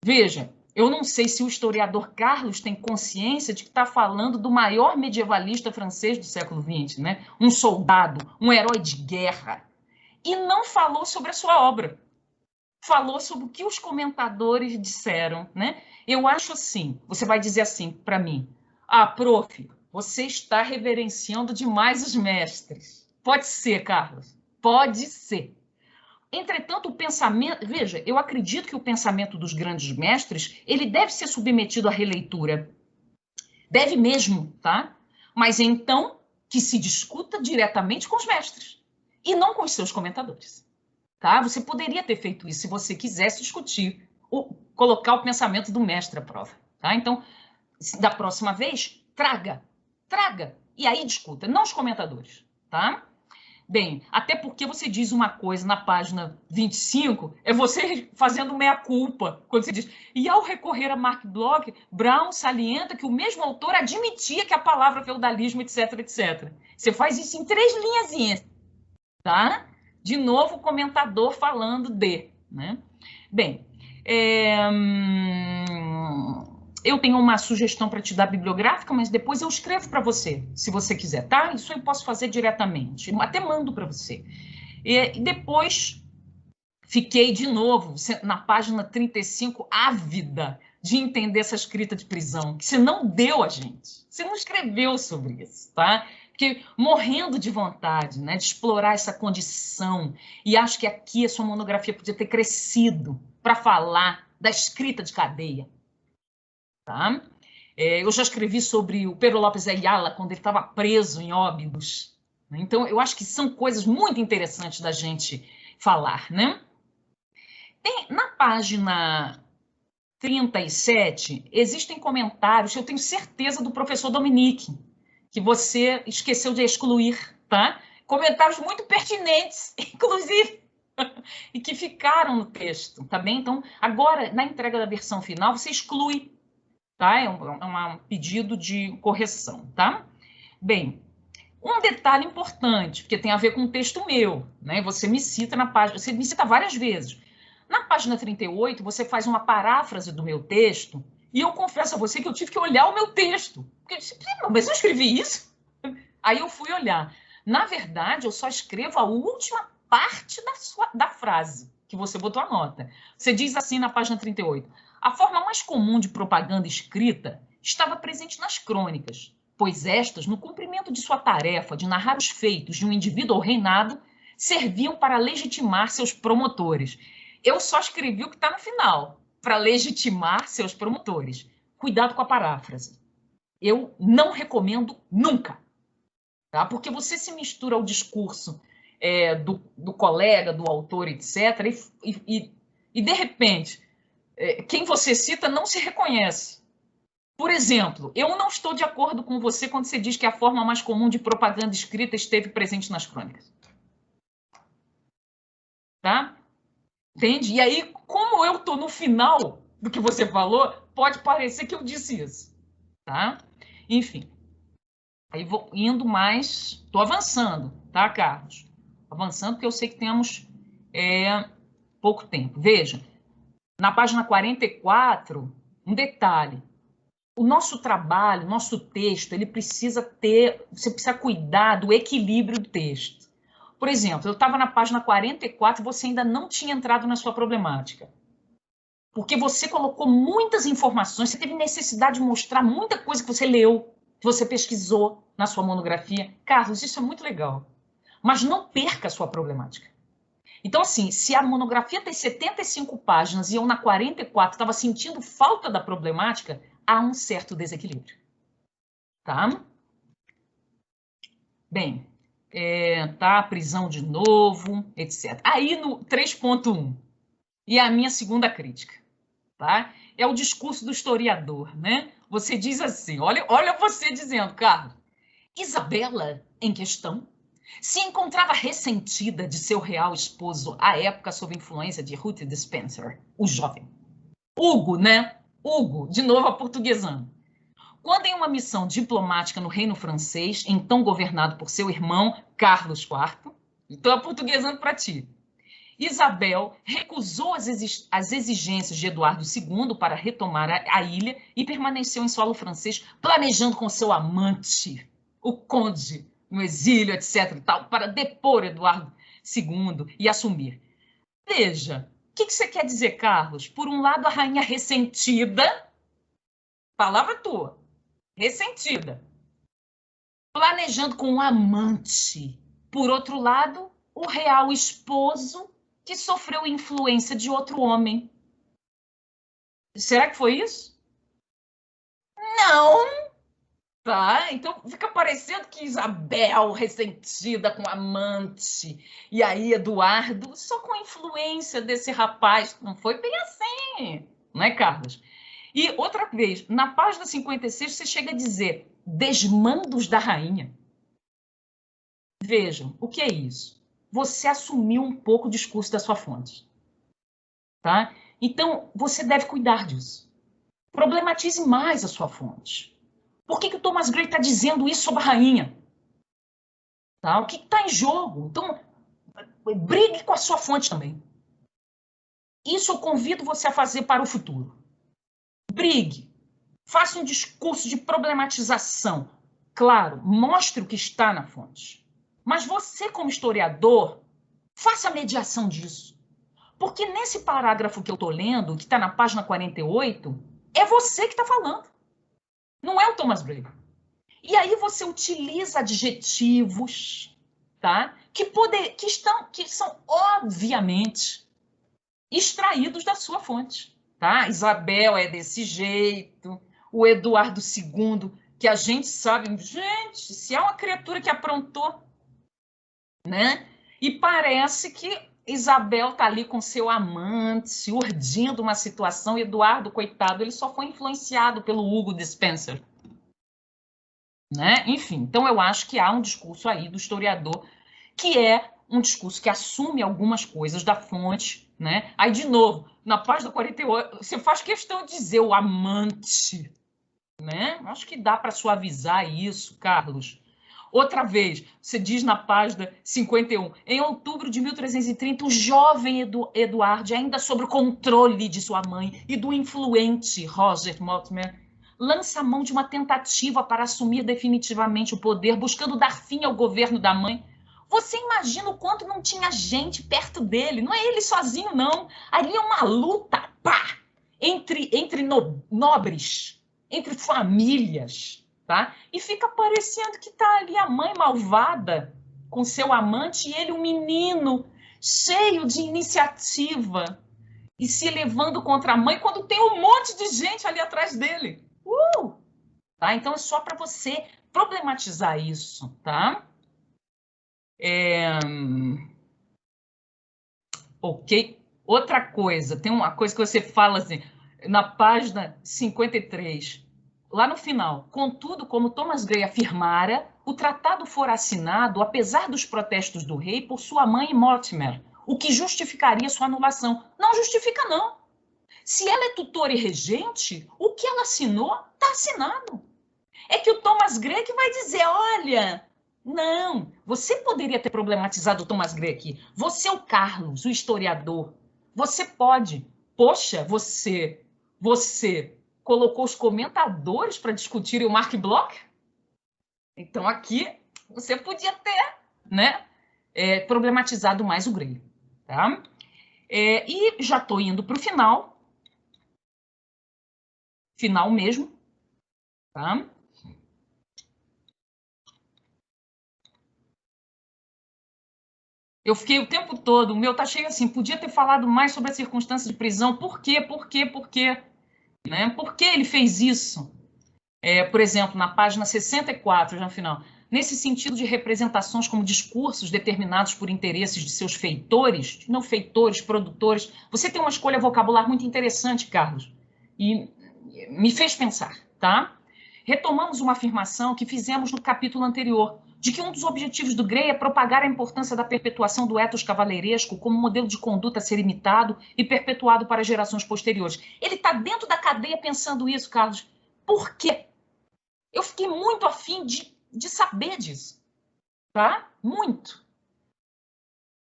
veja, eu não sei se o historiador Carlos tem consciência de que está falando do maior medievalista francês do século XX, né? Um soldado, um herói de guerra. E não falou sobre a sua obra. Falou sobre o que os comentadores disseram, né? Eu acho assim, você vai dizer assim para mim, prof, você está reverenciando demais os mestres. Pode ser, Carlos, pode ser. Entretanto, o pensamento... Veja, eu acredito que o pensamento dos grandes mestres, ele deve ser submetido à releitura. Deve mesmo, tá? Mas então, que se discuta diretamente com os mestres e não com os seus comentadores. Tá? Você poderia ter feito isso se você quisesse discutir, colocar o pensamento do mestre à prova. Tá? Então, da próxima vez, traga, e aí discuta, não os comentadores. Tá? Bem, até porque você diz uma coisa na página 25, é você fazendo meia-culpa, quando você diz, e ao recorrer a Mark Bloch, Brown salienta que o mesmo autor admitia que a palavra feudalismo, etc, etc. Você faz isso em 3 linhazinhas, tá? De novo, o comentador falando de, né? Bem, eu tenho uma sugestão para te dar bibliográfica, mas depois eu escrevo para você, se você quiser, tá? Isso eu posso fazer diretamente, até mando para você. E depois fiquei de novo na página 35, ávida de entender essa escrita de prisão, que você não deu a gente, você não escreveu sobre isso, tá? Porque morrendo de vontade, né, de explorar essa condição, e acho que aqui a sua monografia podia ter crescido para falar da escrita de cadeia. Tá? Eu já escrevi sobre o Pedro Lopes Ayala quando ele estava preso em Óbidos. Né? Então, eu acho que são coisas muito interessantes da gente falar. Né? Na página 37, existem comentários, eu tenho certeza, do professor Dominique, que você esqueceu de excluir. Tá? Comentários muito pertinentes, inclusive, e que ficaram no texto. Tá bem? Então, agora, na entrega da versão final, você exclui. Tá? É um pedido de correção, tá? Bem, um detalhe importante, porque tem a ver com o texto meu, né? Você me cita na página, você me cita várias vezes. Na página 38, você faz uma paráfrase do meu texto, e eu confesso a você que eu tive que olhar o meu texto. Porque eu disse, mas eu escrevi isso? Aí eu fui olhar. Na verdade, eu só escrevo a última parte da frase, que você botou a nota. Você diz assim na página 38, a forma mais comum de propaganda escrita estava presente nas crônicas, pois estas, no cumprimento de sua tarefa de narrar os feitos de um indivíduo ou reinado, serviam para legitimar seus promotores. Eu só escrevi o que está no final, para legitimar seus promotores. Cuidado com a paráfrase. Eu não recomendo nunca, tá? Porque você se mistura ao discurso do colega, do autor, etc., e de repente... quem você cita não se reconhece. Por exemplo, eu não estou de acordo com você quando você diz que a forma mais comum de propaganda escrita esteve presente nas crônicas. Tá? Entende? E aí, como eu estou no final do que você falou, pode parecer que eu disse isso. Tá? Enfim. Aí vou indo mais... Estou avançando, tá, Carlos? Avançando porque eu sei que temos pouco tempo. Veja. Na página 44, um detalhe. O nosso trabalho, o nosso texto, ele precisa ter... Você precisa cuidar do equilíbrio do texto. Por exemplo, eu estava na página 44 e você ainda não tinha entrado na sua problemática. Porque você colocou muitas informações, você teve necessidade de mostrar muita coisa que você leu, que você pesquisou na sua monografia. Carlos, isso é muito legal. Mas não perca a sua problemática. Então, assim, se a monografia tem 75 páginas e eu na 44 estava sentindo falta da problemática, há um certo desequilíbrio. Tá? Bem, tá, prisão de novo, etc. Aí no 3.1, e a minha segunda crítica, tá? É o discurso do historiador, né? Você diz assim, olha você dizendo, Carlos, Isabela, em questão, se encontrava ressentida de seu real esposo à época sob influência de Ruth de Spencer, o jovem. Hugo, né? Hugo, de novo aportuguesando. quando em uma missão diplomática no reino francês, então governado por seu irmão Carlos IV, estou aportuguesando para ti, Isabel recusou as exigências de Eduardo II para retomar a ilha e permaneceu em solo francês, planejando com seu amante, o conde, no exílio, etc. e tal, para depor Eduardo II e assumir. Veja, o que você quer dizer, Carlos? Por um lado, a rainha ressentida, palavra tua, ressentida, planejando com um amante. Por outro lado, o real esposo que sofreu influência de outro homem. Será que foi isso? Não! Tá? Então fica parecendo que Isabel ressentida com amante, e aí Eduardo só com influência desse rapaz. Não foi bem assim, não é, Carlos? E outra vez, na página 56, você chega a dizer desmandos da rainha. Vejam, o que é isso? Você assumiu um pouco o discurso da sua fonte. Tá? Então, você deve cuidar disso. Problematize mais a sua fonte. Por que o Thomas Gray está dizendo isso sobre a rainha? Tá? O que está em jogo? Então, brigue com a sua fonte também. Isso eu convido você a fazer para o futuro. Brigue. Faça um discurso de problematização. Claro, mostre o que está na fonte. Mas você, como historiador, faça a mediação disso. Porque nesse parágrafo que eu estou lendo, que está na página 48, é você que está falando. Não é o Thomas Gray. E aí você utiliza adjetivos, tá? que são, obviamente, extraídos da sua fonte. Tá? Isabel é desse jeito, o Eduardo II, que a gente sabe, gente, se é uma criatura que aprontou, né? E parece que Isabel está ali com seu amante, urdindo uma situação, e Eduardo, coitado, ele só foi influenciado pelo Hugo de Spencer. Né? Enfim, então eu acho que há um discurso aí do historiador que é um discurso que assume algumas coisas da fonte, né? Aí, de novo, na página 48, você faz questão de dizer o amante, né? Acho que dá para suavizar isso, Carlos. Outra vez, você diz na página 51, em outubro de 1330, o jovem Eduardo, ainda sob o controle de sua mãe e do influente Roger Mortimer, lança a mão de uma tentativa para assumir definitivamente o poder, buscando dar fim ao governo da mãe. Você imagina o quanto não tinha gente perto dele, não é ele sozinho, não. Ali é uma luta, pá, entre nobres, entre famílias. Tá? E fica parecendo que está ali a mãe malvada com seu amante e ele um menino cheio de iniciativa e se levando contra a mãe quando tem um monte de gente ali atrás dele. Tá? Então é só para você problematizar isso. Tá? Ok. Outra coisa, tem uma coisa que você fala assim, na página 53. Lá no final, contudo, como Thomas Gray afirmara, o tratado fora assinado, apesar dos protestos do rei, por sua mãe Mortimer, o que justificaria sua anulação. Não justifica, não. Se ela é tutora e regente, o que ela assinou está assinado. É que o Thomas Gray que vai dizer, olha, não, você poderia ter problematizado o Thomas Gray aqui. Você é o Carlos, o historiador. Você pode. Poxa, você colocou os comentadores para discutirem o Mark Bloch? Então, aqui, você podia ter, né, problematizado mais o Gray. Tá? E já estou indo para o final. Final mesmo. Tá? Eu fiquei o tempo todo, o meu tá cheio assim, podia ter falado mais sobre a circunstância de prisão. Por quê? Né? Por que ele fez isso? Por exemplo, na página 64, já no final, nesse sentido de representações como discursos determinados por interesses de seus feitores, não feitores, produtores, você tem uma escolha vocabular muito interessante, Carlos, e me fez pensar, tá? Retomamos uma afirmação que fizemos no capítulo anterior, de que um dos objetivos do Gray é propagar a importância da perpetuação do ethos cavaleiresco como modelo de conduta a ser imitado e perpetuado para gerações posteriores. Ele está dentro da cadeia pensando isso, Carlos. Por quê? Eu fiquei muito afim de saber disso, tá? Muito.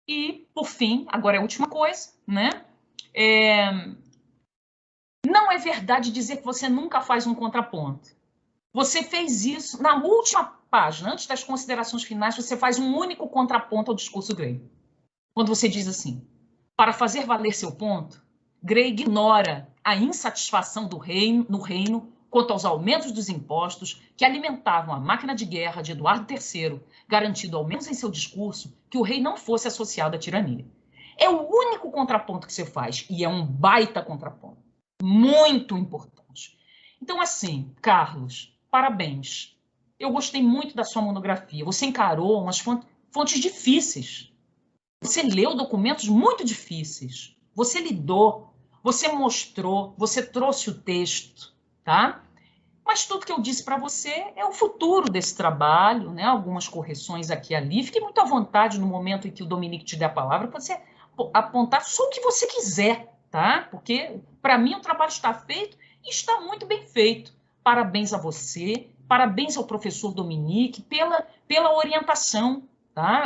E, por fim, agora é a última coisa, né? Não é verdade dizer que você nunca faz um contraponto. Você fez isso na última página, antes das considerações finais, você faz um único contraponto ao discurso Gray. Quando você diz assim, para fazer valer seu ponto, Gray ignora a insatisfação no reino quanto aos aumentos dos impostos que alimentavam a máquina de guerra de Eduardo III, garantindo, ao menos em seu discurso, que o rei não fosse associado à tirania. É o único contraponto que você faz, e é um baita contraponto, muito importante. Então, assim, Carlos, parabéns. Eu gostei muito da sua monografia. Você encarou umas fontes difíceis. Você leu documentos muito difíceis. Você lidou, você mostrou, você trouxe o texto, tá? Mas tudo que eu disse para você é o futuro desse trabalho, né? Algumas correções aqui e ali. Fique muito à vontade no momento em que o Dominique te der a palavra para você apontar só o que você quiser, tá? Porque, para mim, o trabalho está feito e está muito bem feito. Parabéns a você, parabéns ao professor Dominique pela orientação, tá?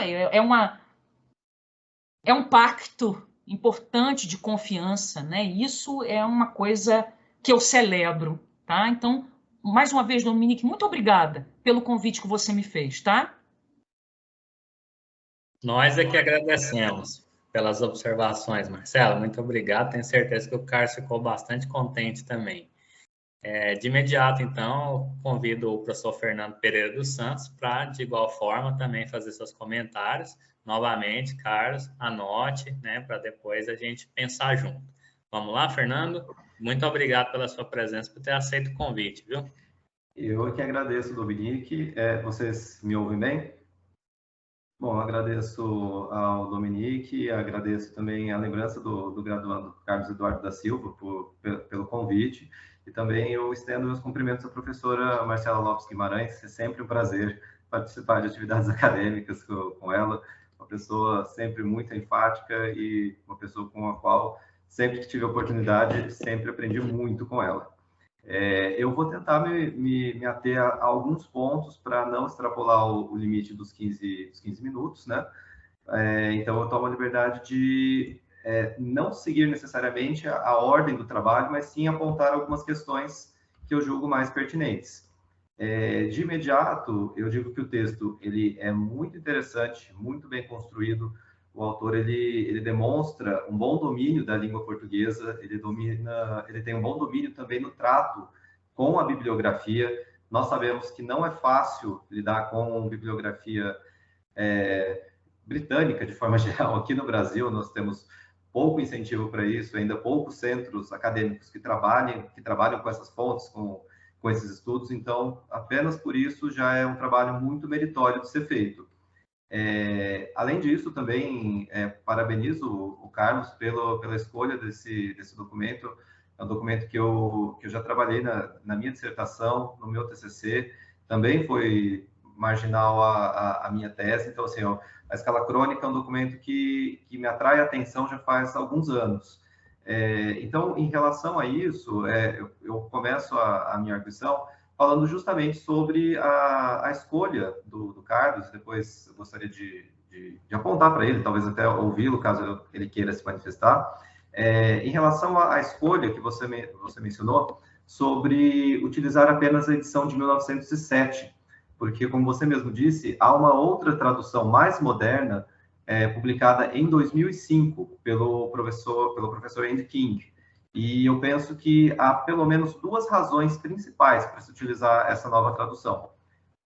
É um pacto importante de confiança, né? Isso é uma coisa que eu celebro, tá? Então, mais uma vez, Dominique, muito obrigada pelo convite que você me fez, tá? Nós é que agradecemos pelas observações, Marcelo. Muito obrigado. Tenho certeza que o Carlos ficou bastante contente também. De imediato, então, convido o professor Fernando Pereira dos Santos para, de igual forma, também fazer seus comentários. Novamente, Carlos, anote, né, para depois a gente pensar junto. Vamos lá, Fernando? Muito obrigado pela sua presença, por ter aceito o convite, viu? Eu é que agradeço, Dominique. Vocês me ouvem bem? Bom, agradeço ao Dominique, agradeço também a lembrança do graduando Carlos Eduardo da Silva pelo convite, e também eu estendo meus cumprimentos à professora Marcela Lopes Guimarães. É sempre um prazer participar de atividades acadêmicas com ela, uma pessoa sempre muito enfática e uma pessoa com a qual, sempre que tive a oportunidade, sempre aprendi muito com ela. Eu vou tentar me ater a alguns pontos para não extrapolar o limite dos 15 minutos, né? Então, eu tomo a liberdade de não seguir necessariamente a ordem do trabalho, mas sim apontar algumas questões que eu julgo mais pertinentes. De imediato, eu digo que o texto ele é muito interessante, muito bem construído. O autor ele demonstra um bom domínio da língua portuguesa, ele tem um bom domínio também no trato com a bibliografia. Nós sabemos que não é fácil lidar com bibliografia britânica, de forma geral. Aqui no Brasil, nós temos pouco incentivo para isso, ainda poucos centros acadêmicos que trabalham com essas fontes, com esses estudos. Então, apenas por isso já é um trabalho muito meritório de ser feito. Além disso, também parabenizo o Carlos pela escolha desse documento. É um documento que eu já trabalhei na minha dissertação, no meu TCC, também foi marginal à minha tese. Então, assim, a escala crônica é um documento que me atrai a atenção já faz alguns anos. Então, em relação a isso, eu começo a minha arguição falando justamente sobre a escolha do Carlos. Depois eu gostaria de apontar para ele, talvez até ouvi-lo, caso ele queira se manifestar. Em relação à escolha que você mencionou, sobre utilizar apenas a edição de 1907, porque, como você mesmo disse, há uma outra tradução mais moderna, publicada em 2005, pelo professor Andy King. E eu penso que há pelo menos duas razões principais para se utilizar essa nova tradução.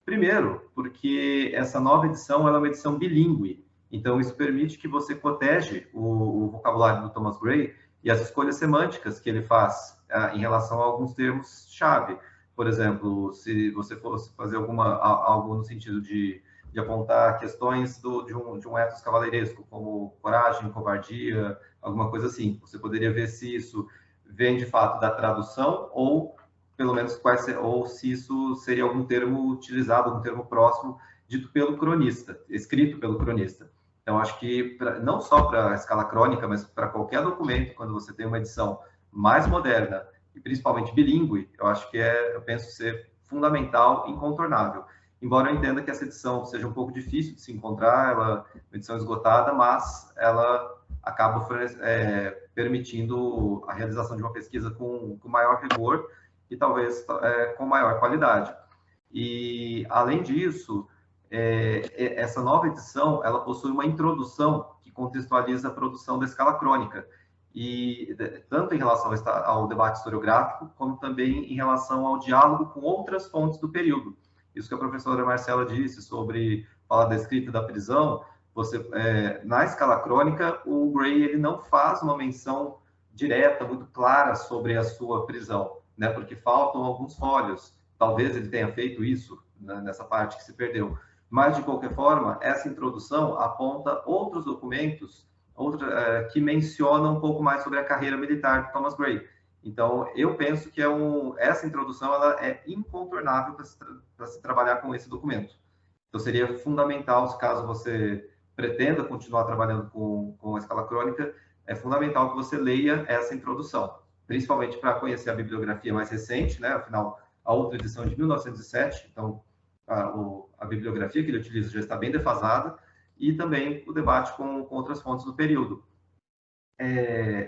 Primeiro, porque essa nova edição ela é uma edição bilíngue, então isso permite que você coteje o vocabulário do Thomas Gray e as escolhas semânticas que ele faz em relação a alguns termos-chave. Por exemplo, se você fosse fazer algo no sentido de apontar questões de um ethos cavaleiresco, como coragem, covardia, alguma coisa assim. Você poderia ver se isso vem de fato da tradução ou, pelo menos, ou se isso seria algum termo utilizado, algum termo próximo, dito pelo cronista, escrito pelo cronista. Então, acho que não só para a escala crônica, mas para qualquer documento, quando você tem uma edição mais moderna e principalmente bilíngue, eu acho que eu penso ser fundamental, incontornável. Embora eu entenda que essa edição seja um pouco difícil de se encontrar, ela é uma edição esgotada, mas ela acaba permitindo a realização de uma pesquisa com maior rigor e talvez com maior qualidade. E, além disso, essa nova edição, ela possui uma introdução que contextualiza a produção da escala crônica, e tanto em relação ao debate historiográfico, como também em relação ao diálogo com outras fontes do período. Isso que a professora Marcela disse sobre falar da escrita da prisão, na escala crônica, o Gray ele não faz uma menção direta, muito clara sobre a sua prisão, né, porque faltam alguns folhos. Talvez ele tenha feito isso, né, nessa parte que se perdeu. Mas, de qualquer forma, essa introdução aponta outros documentos que mencionam um pouco mais sobre a carreira militar de Thomas Gray. Então, eu penso que essa introdução ela é incontornável para se trabalhar com esse documento. Então, seria fundamental, caso você pretenda continuar trabalhando com a escala crônica, é fundamental que você leia essa introdução, principalmente para conhecer a bibliografia mais recente, né? Afinal, a outra edição é de 1907, então a bibliografia que ele utiliza já está bem defasada, e também o debate com outras fontes do período.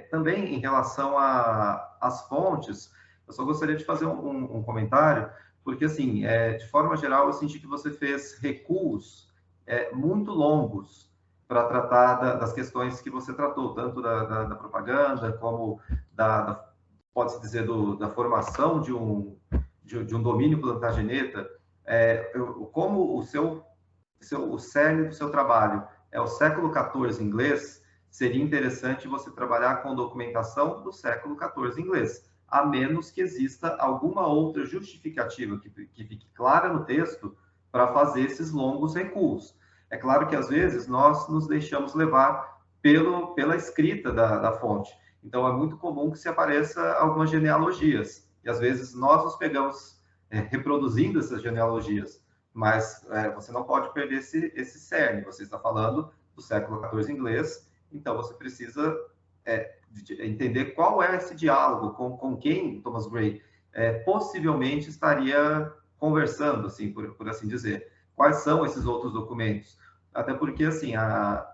Também em relação às fontes, eu só gostaria de fazer um comentário, porque, assim, de forma geral, eu senti que você fez recuos muito longos para tratar das questões que você tratou, tanto da propaganda, como pode-se dizer, da formação de um domínio plantageneta. Como o cerne do seu trabalho é o século XIV inglês, seria interessante você trabalhar com documentação do século XIV inglês, a menos que exista alguma outra justificativa que fique clara no texto para fazer esses longos recuos. É claro que, às vezes, nós nos deixamos levar pela escrita da fonte. Então, é muito comum que se apareça algumas genealogias, e, às vezes, nós nos pegamos reproduzindo essas genealogias, mas você não pode perder esse cerne. Você está falando do século XIV inglês, então você precisa entender qual é esse diálogo, com quem Thomas Gray possivelmente estaria conversando, assim, por assim dizer. Quais são esses outros documentos? Até porque, assim,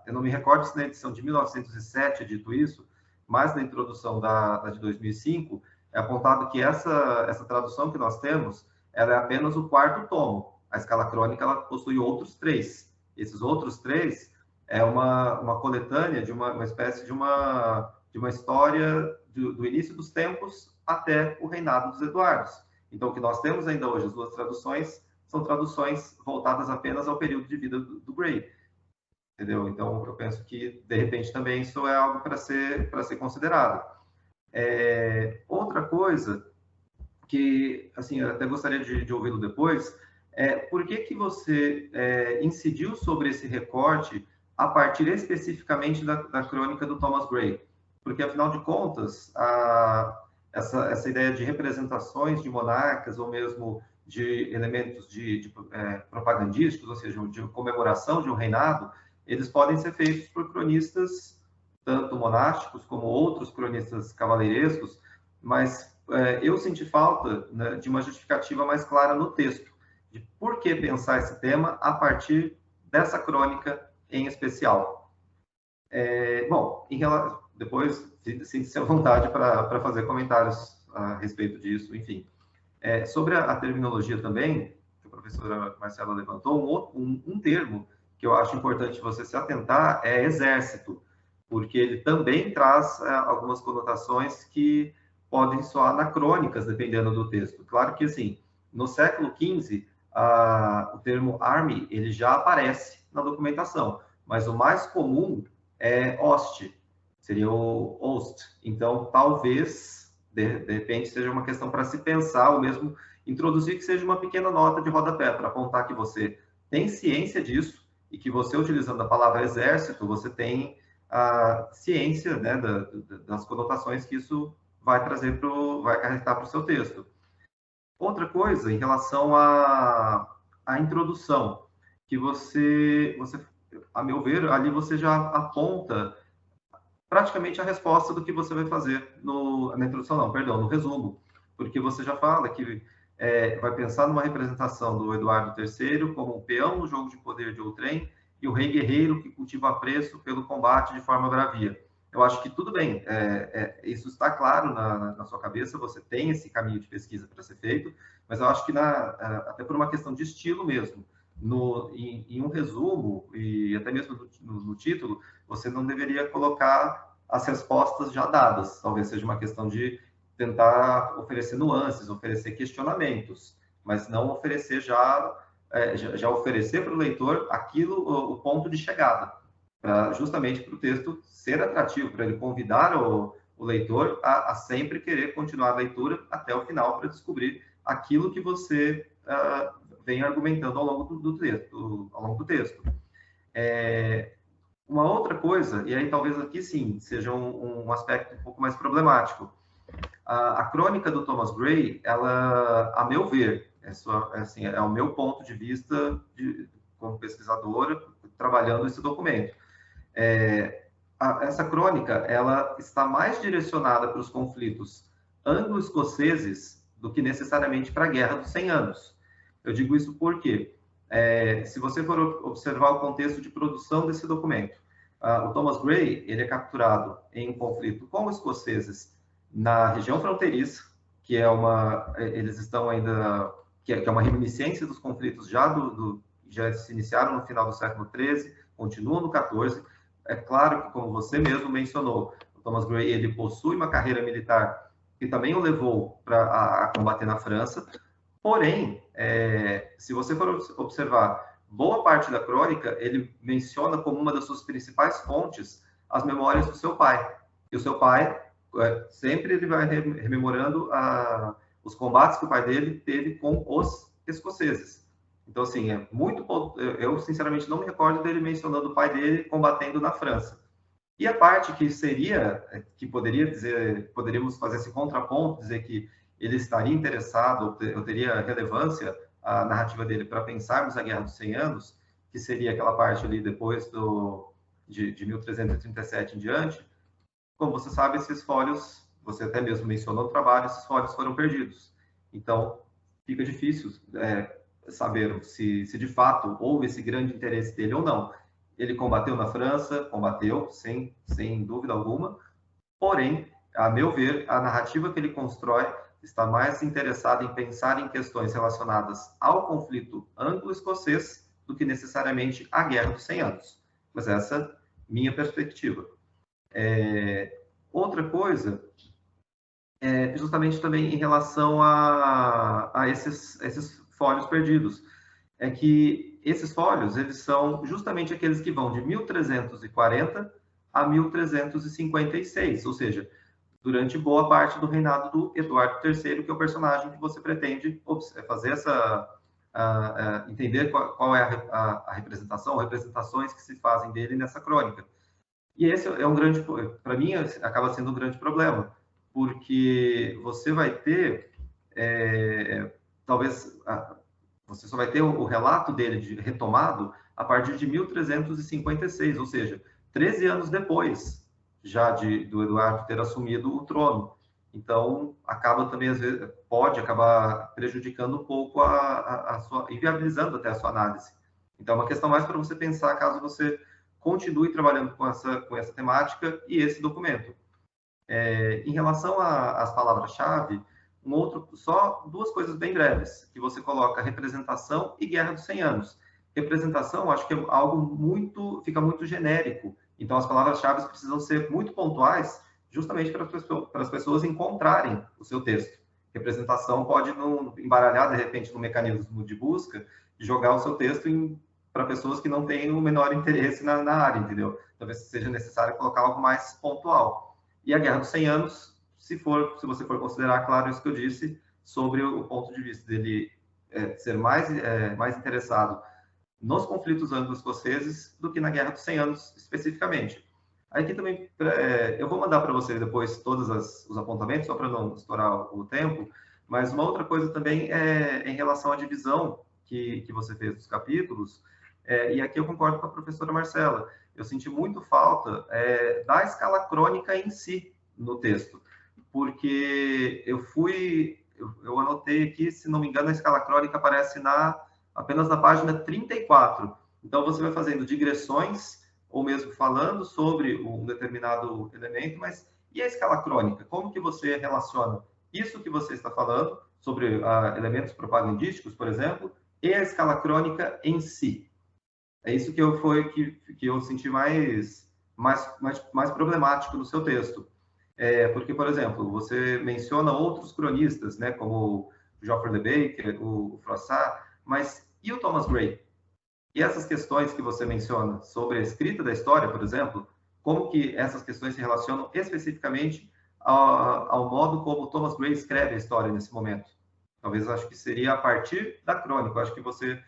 eu não me recordo se na edição de 1907 é dito isso, mas na introdução da de 2005, é apontado que essa tradução que nós temos, ela é apenas o 4º tomo. A escala crônica, ela possui outros 3. Esses outros 3 é uma coletânea de uma espécie de uma história do início dos tempos até o reinado dos Eduardos. Então, o que nós temos ainda hoje, as 2 traduções, são traduções voltadas apenas ao período de vida do Gray. Entendeu? Então, eu penso que, de repente, também isso é algo para ser considerado. Outra coisa que, assim, eu até gostaria de ouvi-lo depois, por que você incidiu sobre esse recorte a partir especificamente da crônica do Thomas Gray? Porque, afinal de contas, essa ideia de representações de monarcas, ou mesmo de elementos propagandísticos, ou seja, de comemoração de um reinado, eles podem ser feitos por cronistas, tanto monásticos como outros cronistas cavaleirescos, mas eu senti falta, né, de uma justificativa mais clara no texto, de por que pensar esse tema a partir dessa crônica em especial. Bom, depois sinta-se à vontade para fazer comentários a respeito disso, enfim. Sobre a terminologia também, que a professora Marcela levantou, um termo que eu acho importante você se atentar é exército, porque ele também traz algumas conotações que podem soar anacrônicas, dependendo do texto. Claro que, assim, no século XV, o termo army ele já aparece na documentação, mas o mais comum é host, seria o host. Então, talvez, de repente, seja uma questão para se pensar, ou mesmo introduzir que seja uma pequena nota de rodapé, para apontar que você tem ciência disso, e que você, utilizando a palavra exército, você tem a ciência, né, das conotações que isso vai acarretar para o seu texto. Outra coisa, em relação à introdução, que você, a meu ver, ali você já aponta praticamente a resposta do que você vai fazer na introdução, não, perdão, no resumo, porque você já fala que vai pensar numa representação do Eduardo III como um peão no jogo de poder de outrem e o rei guerreiro que cultiva apreço pelo combate de forma bravia. Eu acho que tudo bem, isso está claro na sua cabeça, você tem esse caminho de pesquisa para ser feito, mas eu acho que até por uma questão de estilo mesmo, em um resumo e até mesmo no título, você não deveria colocar as respostas já dadas. Talvez seja uma questão de tentar oferecer nuances, oferecer questionamentos, mas não oferecer já oferecer para o leitor aquilo, o ponto de chegada, justamente para o texto ser atrativo, para ele convidar o leitor a sempre querer continuar a leitura até o final para descobrir aquilo que você vem argumentando ao longo do texto. Uma outra coisa, e aí talvez aqui sim seja um aspecto um pouco mais problemático, a crônica do Thomas Gray, ela, a meu ver, é o meu ponto de vista como pesquisadora trabalhando esse documento. Essa crônica, ela está mais direcionada para os conflitos anglo-escoceses do que necessariamente para a Guerra dos 100 Anos. Eu digo isso porque, se você for observar o contexto de produção desse documento, o Thomas Gray, ele é capturado em um conflito com os escoceses na região fronteiriça, que eles estão ainda, que é uma reminiscência dos conflitos já se iniciaram no final do século XIII, continuam no XIV. É claro que, como você mesmo mencionou, o Thomas Gray, ele possui uma carreira militar que também o levou a combater na França. Porém, se você for observar, boa parte da crônica, ele menciona como uma das suas principais fontes as memórias do seu pai. E o seu pai, sempre ele vai rememorando os combates que o pai dele teve com os escoceses. Então, assim, eu sinceramente não me recordo dele mencionando o pai dele combatendo na França. E a parte que poderíamos fazer esse contraponto, dizer que ele estaria interessado, ou teria relevância a narrativa dele para pensarmos a Guerra dos 100 Anos, que seria aquela parte ali depois de 1337 em diante. Como você sabe, esses fólios, você até mesmo mencionou no trabalho, esses fólios foram perdidos. Então, fica difícil saber se de fato houve esse grande interesse dele ou não. Ele combateu na França, combateu, sem dúvida alguma, porém, a meu ver, a narrativa que ele constrói está mais interessada em pensar em questões relacionadas ao conflito anglo-escocês do que necessariamente à Guerra dos 100 Anos. Mas essa é minha perspectiva. Outra coisa é justamente também em relação a esses fólios perdidos. É que esses fólios, eles são justamente aqueles que vão de 1340 a 1356, ou seja, durante boa parte do reinado do Eduardo III, que é o personagem que você pretende fazer entender qual é a representação, representações que se fazem dele nessa crônica. E esse é para mim, acaba sendo um grande problema, porque você vai ter, talvez, você só vai ter o relato dele retomado a partir de 1356, ou seja, 13 anos depois já do Eduardo ter assumido o trono. Então, acaba também, às vezes, pode acabar prejudicando um pouco inviabilizando até a sua análise. Então, é uma questão mais para você pensar caso você continue trabalhando com essa temática e esse documento. Em relação às palavras-chave, só duas coisas bem breves, que você coloca representação e Guerra dos 100 Anos. Representação, acho que é algo fica muito genérico, então as palavras-chave precisam ser muito pontuais, justamente para as pessoas encontrarem o seu texto. Representação pode não embaralhar, de repente, no mecanismo de busca, e jogar o seu texto para pessoas que não têm o menor interesse na área, entendeu? Talvez seja necessário colocar algo mais pontual. E a Guerra dos 100 Anos, se você for considerar, claro, isso que eu disse, sobre o ponto de vista dele ser mais interessado nos conflitos anglo-escoceses do que na Guerra dos 100 Anos, especificamente. Aqui também, eu vou mandar para vocês depois todos os apontamentos, só para não estourar o tempo, mas uma outra coisa também é em relação à divisão que você fez dos capítulos, e aqui eu concordo com a professora Marcela. Eu senti muito falta da escala crônica em si no texto, porque eu fui eu anotei aqui, se não me engano, a escala crônica aparece apenas na página 34. Então, você vai fazendo digressões, ou mesmo falando sobre um determinado elemento, mas e a escala crônica? Como que você relaciona isso que você está falando, sobre elementos propagandísticos, por exemplo, e a escala crônica em si? É isso que eu senti mais problemático no seu texto. Porque, por exemplo, você menciona outros cronistas, né, como o Geoffrey de Baker, o Froissart, mas e o Thomas Gray? E essas questões que você menciona sobre a escrita da história, por exemplo, como que essas questões se relacionam especificamente ao modo como Thomas Gray escreve a história nesse momento? Talvez, acho que seria a partir da crônica. Eu acho que você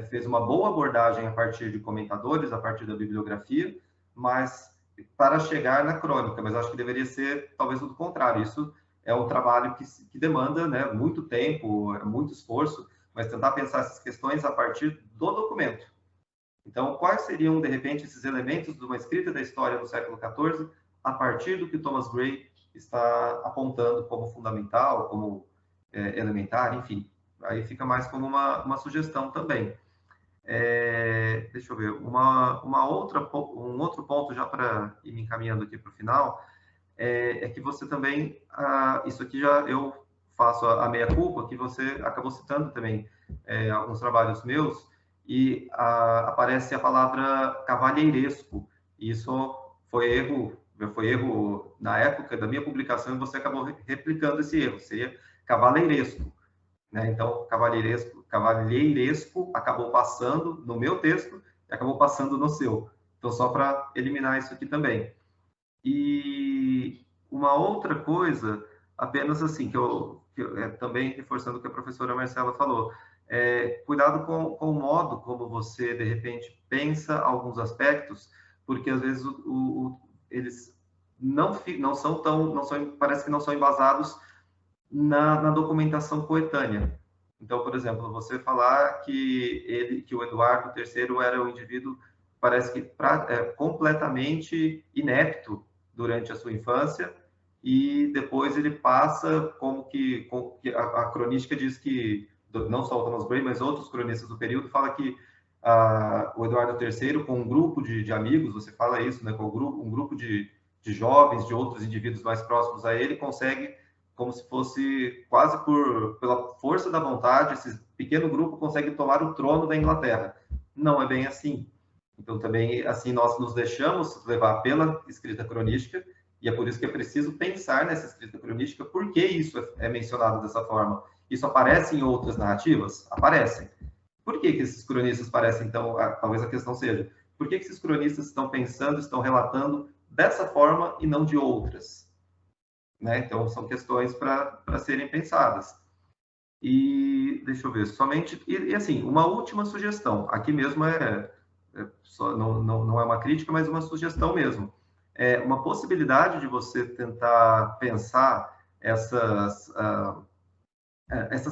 fez uma boa abordagem a partir de comentadores, a partir da bibliografia, mas para chegar na crônica, mas acho que deveria ser talvez o contrário. Isso é um trabalho que demanda, né, muito tempo, muito esforço, mas tentar pensar essas questões a partir do documento. Então, quais seriam, de repente, esses elementos de uma escrita da história do século XIV a partir do que Thomas Gray está apontando como fundamental, como elementar, enfim. Aí fica mais como uma sugestão também. Deixa eu ver, um outro ponto, já para ir me encaminhando aqui para o final, é que você também, isso aqui já eu faço a meia-culpa, que você acabou citando também alguns trabalhos meus, e aparece a palavra cavalheiresco. Isso foi erro na época da minha publicação, e você acabou replicando esse erro, seria cavaleiresco, né? Então, cavalheiresco acabou passando no meu texto e acabou passando no seu. Então, só para eliminar isso aqui também. E uma outra coisa, apenas assim, também reforçando o que a professora Marcela falou, cuidado com o modo como você, de repente, pensa alguns aspectos, porque às vezes eles parece que não são embasados na documentação coetânea. Então, por exemplo, você falar que o Eduardo III era um indivíduo, parece que completamente inepto durante a sua infância, e depois ele passa como que a cronística diz que, não só o Thomas Gray, mas outros cronistas do período, fala que o Eduardo III, com um grupo de amigos, você fala isso, né, com um grupo de jovens, de outros indivíduos mais próximos a ele, consegue, como se fosse quase pela força da vontade, esse pequeno grupo consegue tomar o trono da Inglaterra. Não é bem assim. Então, também, assim, nós nos deixamos levar pela escrita cronística, e é por isso que é preciso pensar nessa escrita cronística, por que isso é mencionado dessa forma. Isso aparece em outras narrativas? Aparecem. Por que esses cronistas parecem, então, talvez a questão seja, por que esses cronistas estão pensando, estão relatando dessa forma e não de outras? Né? Então, são questões para serem pensadas. E, deixa eu ver, assim, uma última sugestão, aqui mesmo não é uma crítica, mas uma sugestão mesmo. Uma possibilidade de você tentar pensar essas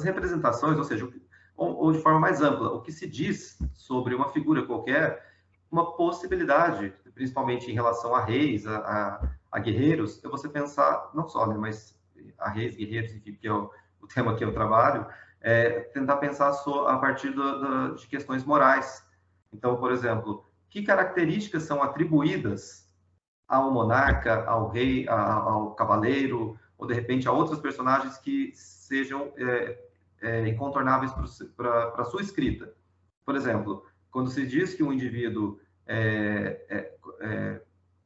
representações, ou seja, ou de forma mais ampla, o que se diz sobre uma figura qualquer, uma possibilidade, principalmente em relação a reis, a guerreiros, é você pensar, não só, né, mas a reis, guerreiros, enfim, que é o tema que eu trabalho, tentar pensar a partir de questões morais. Então, por exemplo, que características são atribuídas ao monarca, ao rei, ao cavaleiro, ou de repente a outros personagens que sejam incontornáveis para a sua escrita. Por exemplo, quando se diz que um indivíduo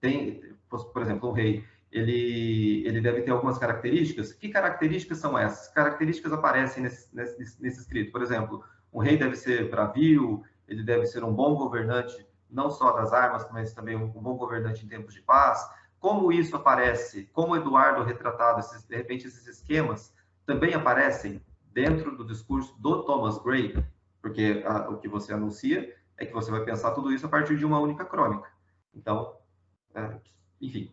tem, por exemplo, um rei, ele deve ter algumas características. Que características são essas? Características aparecem nesse escrito. Por exemplo, um rei deve ser bravio, ele deve ser um bom governante, não só das armas, mas também um bom governante em tempos de paz. Como isso aparece? Como Eduardo é retratado, de repente esses esquemas também aparecem dentro do discurso do Thomas Gray, porque o que você anuncia é que você vai pensar tudo isso a partir de uma única crônica. Então, enfim,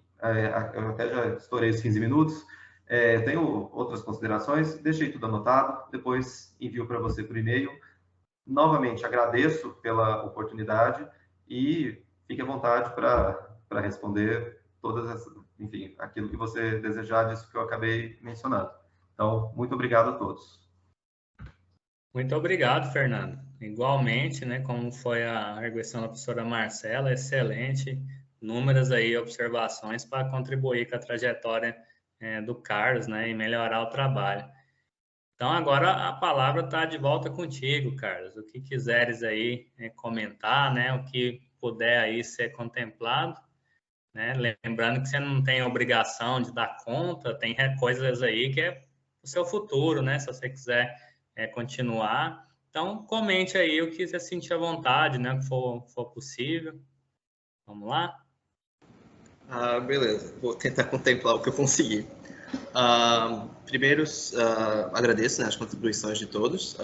eu até já estourei os 15 minutos, tenho outras considerações, deixei tudo anotado, depois envio para você por e-mail. Novamente, agradeço pela oportunidade e fique à vontade para responder todas essas, enfim, aquilo que você desejar disso que eu acabei mencionando. Então, muito obrigado a todos. Muito obrigado, Fernando. Igualmente, né, como foi a arguição da professora Marcela, excelente, inúmeras aí observações para contribuir com a trajetória do Carlos, né, e melhorar o trabalho. Então, agora a palavra está de volta contigo, Carlos. O que quiseres aí comentar, né, o que puder aí ser contemplado, né, lembrando que você não tem obrigação de dar conta, tem coisas aí que é o seu futuro, né, se você quiser continuar. Então, comente aí o que você sentir à vontade, né, que for possível. Vamos lá? Beleza, vou tentar contemplar o que eu conseguir. Primeiro, agradeço, né, as contribuições de todos.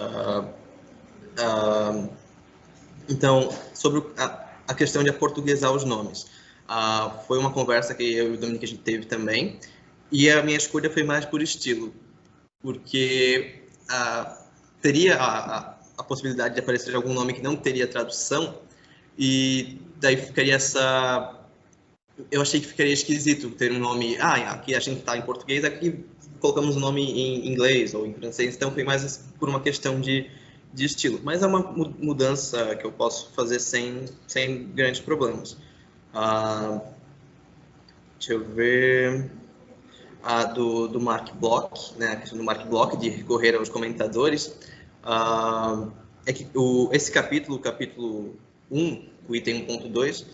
Então, sobre a questão de aportuguesar os nomes. Foi uma conversa que eu e o Dominique a gente teve também, e a minha escolha foi mais por estilo, porque teria a possibilidade de aparecer algum nome que não teria tradução, e daí ficaria essa... Eu achei que ficaria esquisito ter um nome... aqui a gente está em português, aqui colocamos o nome em inglês ou em francês, então foi mais por uma questão de estilo. Mas é uma mudança que eu posso fazer sem grandes problemas. Deixa eu ver... do Mark Bloch, né, a questão do Mark Bloch, de recorrer aos comentadores, é que esse capítulo 1, o item 1.2,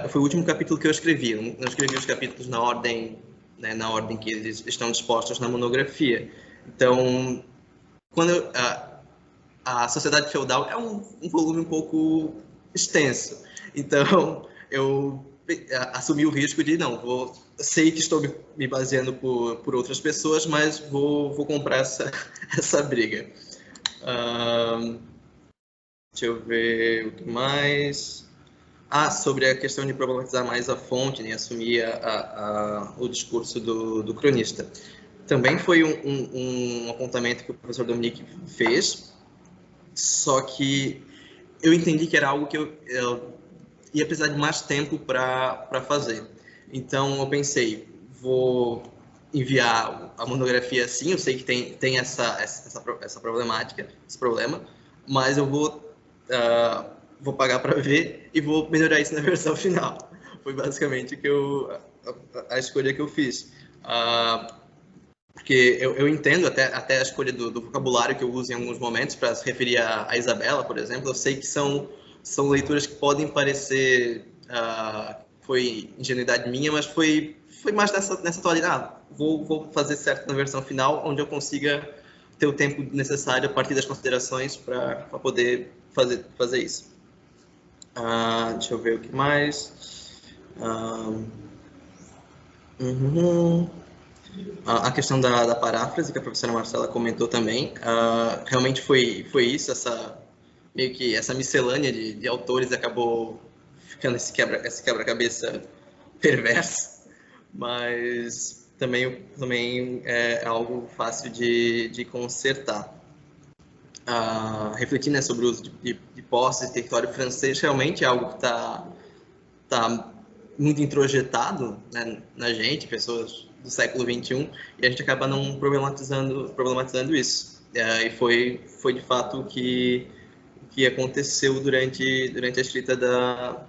foi o último capítulo que eu escrevi. Eu não escrevi os capítulos na ordem, né, na ordem que eles estão dispostos na monografia. Então, quando a Sociedade Feudal é um volume um pouco extenso, então eu assumi o risco de sei que estou me baseando por outras pessoas, mas vou comprar essa briga. Deixa eu ver o que mais. Sobre a questão de problematizar mais a fonte, né, assumir o discurso do cronista. Também foi um apontamento que o professor Dominique fez, só que eu entendi que era algo que eu ia precisar de mais tempo para fazer. Então, eu pensei, vou enviar a monografia assim, eu sei que tem essa problemática, esse problema, mas eu vou pagar para ver e vou melhorar isso na versão final. Foi basicamente a escolha que eu fiz. Porque eu entendo até a escolha do vocabulário que eu uso em alguns momentos para se referir a Isabela, por exemplo. Eu sei que são leituras que podem parecer foi ingenuidade minha, mas foi mais nessa toalha. Vou fazer certo na versão final, onde eu consiga ter o tempo necessário a partir das considerações para poder fazer isso. Deixa eu ver o que mais. A questão da paráfrase que a professora Marcela comentou também, realmente foi isso, meio que essa miscelânea de autores acabou ficando esse quebra-cabeça perverso, mas também é algo fácil de consertar. Refletir, né, sobre o uso de posses e território francês realmente é algo que está muito introjetado, né, na gente, pessoas do século XXI, e a gente acaba não problematizando isso. E foi de fato o que aconteceu durante a escrita da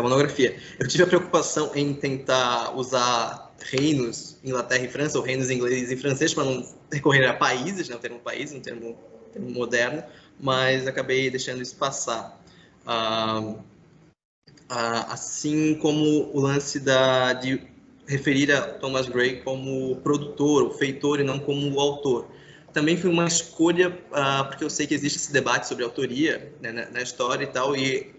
monografia. Eu tive a preocupação em tentar usar reinos, Inglaterra e França, ou reinos inglês e francês, para não recorrer a países, né, o termo país, um termo moderno, mas acabei deixando isso passar. Assim como o lance de referir a Thomas Gray como produtor, ou feitor, e não como o autor. Também foi uma escolha, porque eu sei que existe esse debate sobre autoria, né, na história e tal, e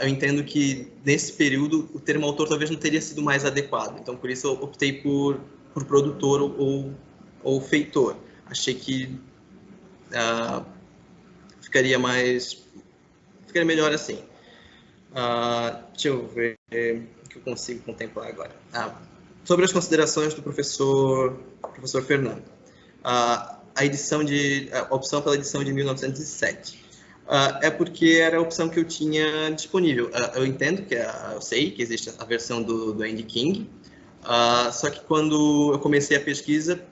eu entendo que, nesse período, o termo autor talvez não teria sido mais adequado. Então, por isso, eu optei por produtor ou feitor. Achei que ficaria melhor assim. Deixa eu ver o que eu consigo contemplar agora. Sobre as considerações do professor Fernando. A opção pela edição de 1907. É porque era a opção que eu tinha disponível. Eu entendo eu sei que existe a versão do Andy King, só que quando eu comecei a pesquisa,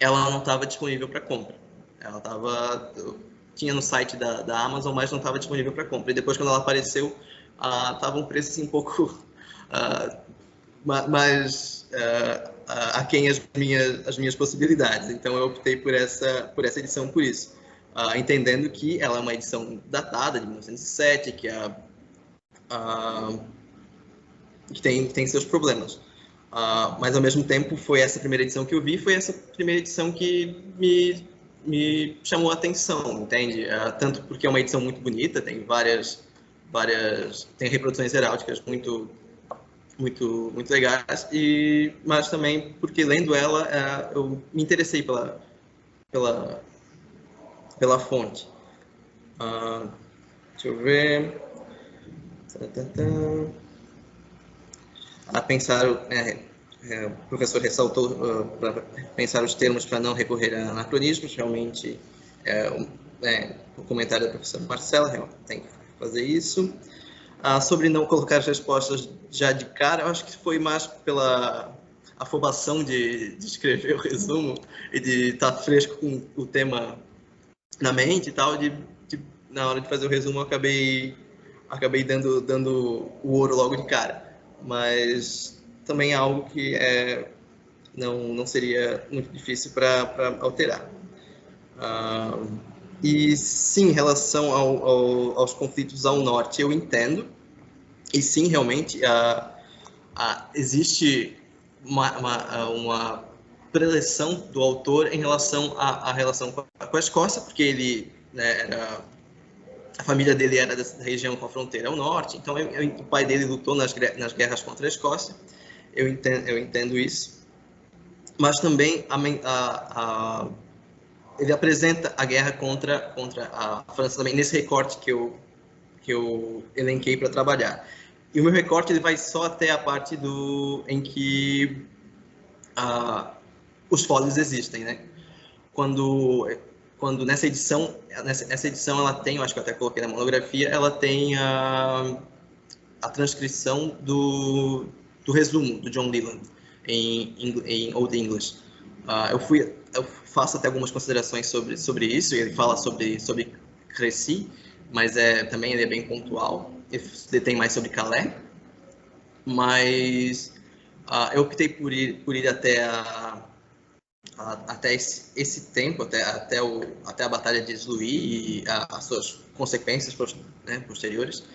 ela não estava disponível para compra. Tinha no site da Amazon, mas não estava disponível para compra. E depois, quando ela apareceu, estava um preço assim, um pouco mais aquém as minhas possibilidades. Então, eu optei por essa edição por isso. Entendendo que ela é uma edição datada, de 1907, que tem seus problemas. Mas, ao mesmo tempo, foi essa primeira edição que eu vi, foi essa primeira edição que me chamou a atenção, entende? Tanto porque é uma edição muito bonita, tem tem reproduções heráldicas muito legais, mas também porque, lendo ela, eu me interessei pela fonte. Deixa eu ver. O professor ressaltou para pensar os termos para não recorrer a anacronismos. Realmente, o comentário da professora Marcela tem que fazer isso. Sobre não colocar as respostas já de cara, eu acho que foi mais pela afobação de escrever o resumo e de estar fresco com o tema na mente e tal, na hora de fazer o resumo eu acabei dando o ouro logo de cara. Mas também é algo que não seria muito difícil para alterar. E sim, em relação aos conflitos ao norte, eu entendo. E sim, realmente, existe uma preleção do autor em relação à relação com a Escócia, porque ele, a família dele era da região com a fronteira ao norte, então o pai dele lutou nas guerras contra a Escócia. Eu entendo isso. Mas também ele apresenta a guerra contra a França também, nesse recorte que eu elenquei para trabalhar. E o meu recorte ele vai só até a parte em que os fólios existem, né? Quando nessa edição ela tem, eu acho que eu até coloquei na monografia, ela tem a transcrição do resumo do John Leland em Old English. Eu faço até algumas considerações sobre isso, e ele fala sobre Crécy, mas também ele é bem pontual. Ele tem mais sobre Calais, mas eu optei por ir até esse tempo, até a Batalha de Sluis e as suas consequências posteriores,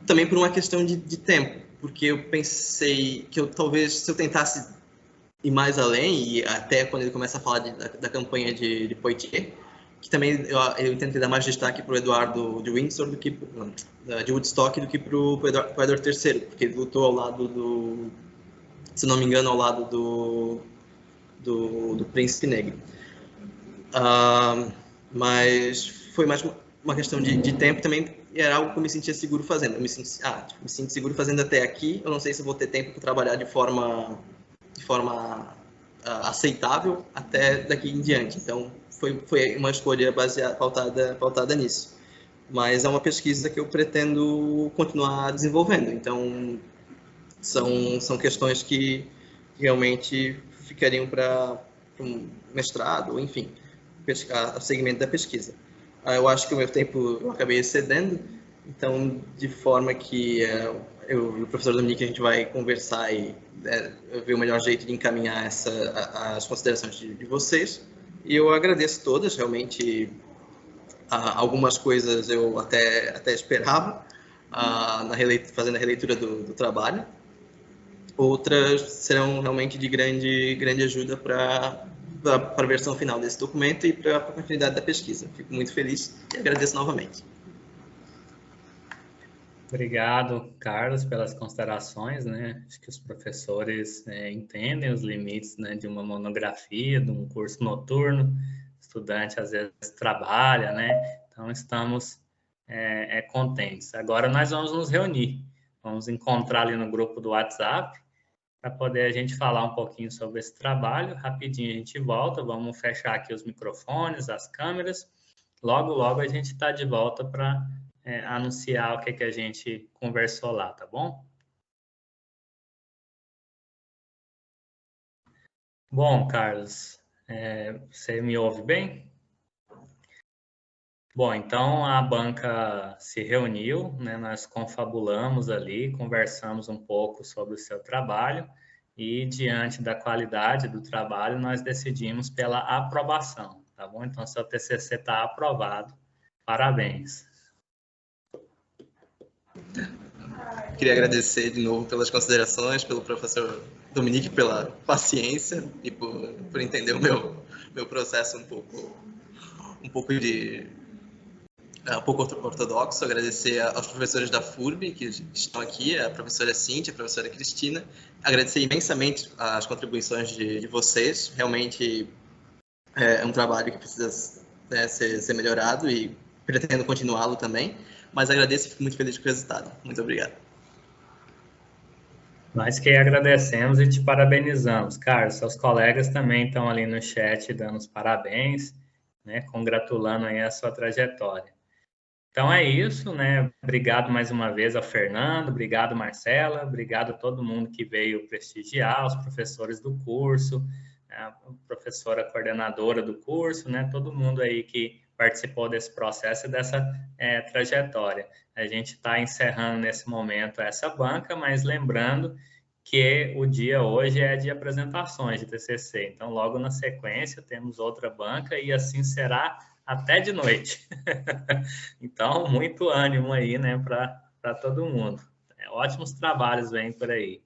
também por uma questão de tempo, porque eu pensei que talvez, se eu tentasse ir mais além, e até quando ele começa a falar da campanha de Poitiers, que também eu tentei dar mais destaque para o Eduardo de Windsor de Woodstock do que para o Eduardo III, porque ele lutou ao lado se não me engano, ao lado do Príncipe Negro. Mas foi mais uma questão de tempo também, e era algo que eu me sentia seguro fazendo. Eu me sinto seguro fazendo até aqui, eu não sei se eu vou ter tempo para trabalhar de forma aceitável até daqui em diante. Então, foi uma escolha pautada nisso. Mas é uma pesquisa que eu pretendo continuar desenvolvendo. Então, são questões que realmente ficariam para um mestrado, enfim, o segmento da pesquisa. Eu acho que o meu tempo eu acabei excedendo, então, de forma que eu e o professor Dominique, a gente vai conversar e ver o melhor jeito de encaminhar as considerações de vocês. E eu agradeço todas, realmente, algumas coisas eu até esperava, fazendo a releitura do trabalho. Outras serão realmente de grande ajuda para a versão final desse documento e para a continuidade da pesquisa. Fico muito feliz e agradeço novamente. Obrigado, Carlos, pelas considerações, né? Acho que os professores entendem os limites, né, de uma monografia, de um curso noturno. O estudante, às vezes, trabalha, né? Então, estamos contentes. Agora, nós vamos nos reunir. Vamos encontrar ali no grupo do WhatsApp para poder a gente falar um pouquinho sobre esse trabalho. Rapidinho a gente volta, vamos fechar aqui os microfones, as câmeras. Logo, logo a gente está de volta para anunciar o que a gente conversou lá, tá bom? Bom, Carlos, Você me ouve bem? Bom, então a banca se reuniu, né? Nós confabulamos ali, conversamos um pouco sobre o seu trabalho e, diante da qualidade do trabalho, nós decidimos pela aprovação, tá bom? Então, seu TCC está aprovado. Parabéns. Queria agradecer de novo pelas considerações, pelo professor Dominique pela paciência e por entender o meu processo um pouco ortodoxo. Agradecer aos professores da FURB que estão aqui, a professora Cíntia, a professora Cristina. Agradecer imensamente as contribuições de vocês. Realmente é um trabalho que precisa ser melhorado e pretendo continuá-lo também. Mas agradeço e fico muito feliz com o resultado. Muito obrigado. Nós que agradecemos e te parabenizamos. Carlos, seus colegas também estão ali no chat dando os parabéns, né, congratulando aí a sua trajetória. Então é isso, né? Obrigado mais uma vez ao Fernando, obrigado Marcela, obrigado a todo mundo que veio prestigiar, os professores do curso, a professora coordenadora do curso, né? Todo mundo aí que participou desse processo e dessa trajetória. A gente está encerrando nesse momento essa banca, mas lembrando que o dia hoje é de apresentações de TCC, então logo na sequência temos outra banca e assim será até de noite. Então, muito ânimo aí, né, para todo mundo. Ótimos trabalhos vêm por aí.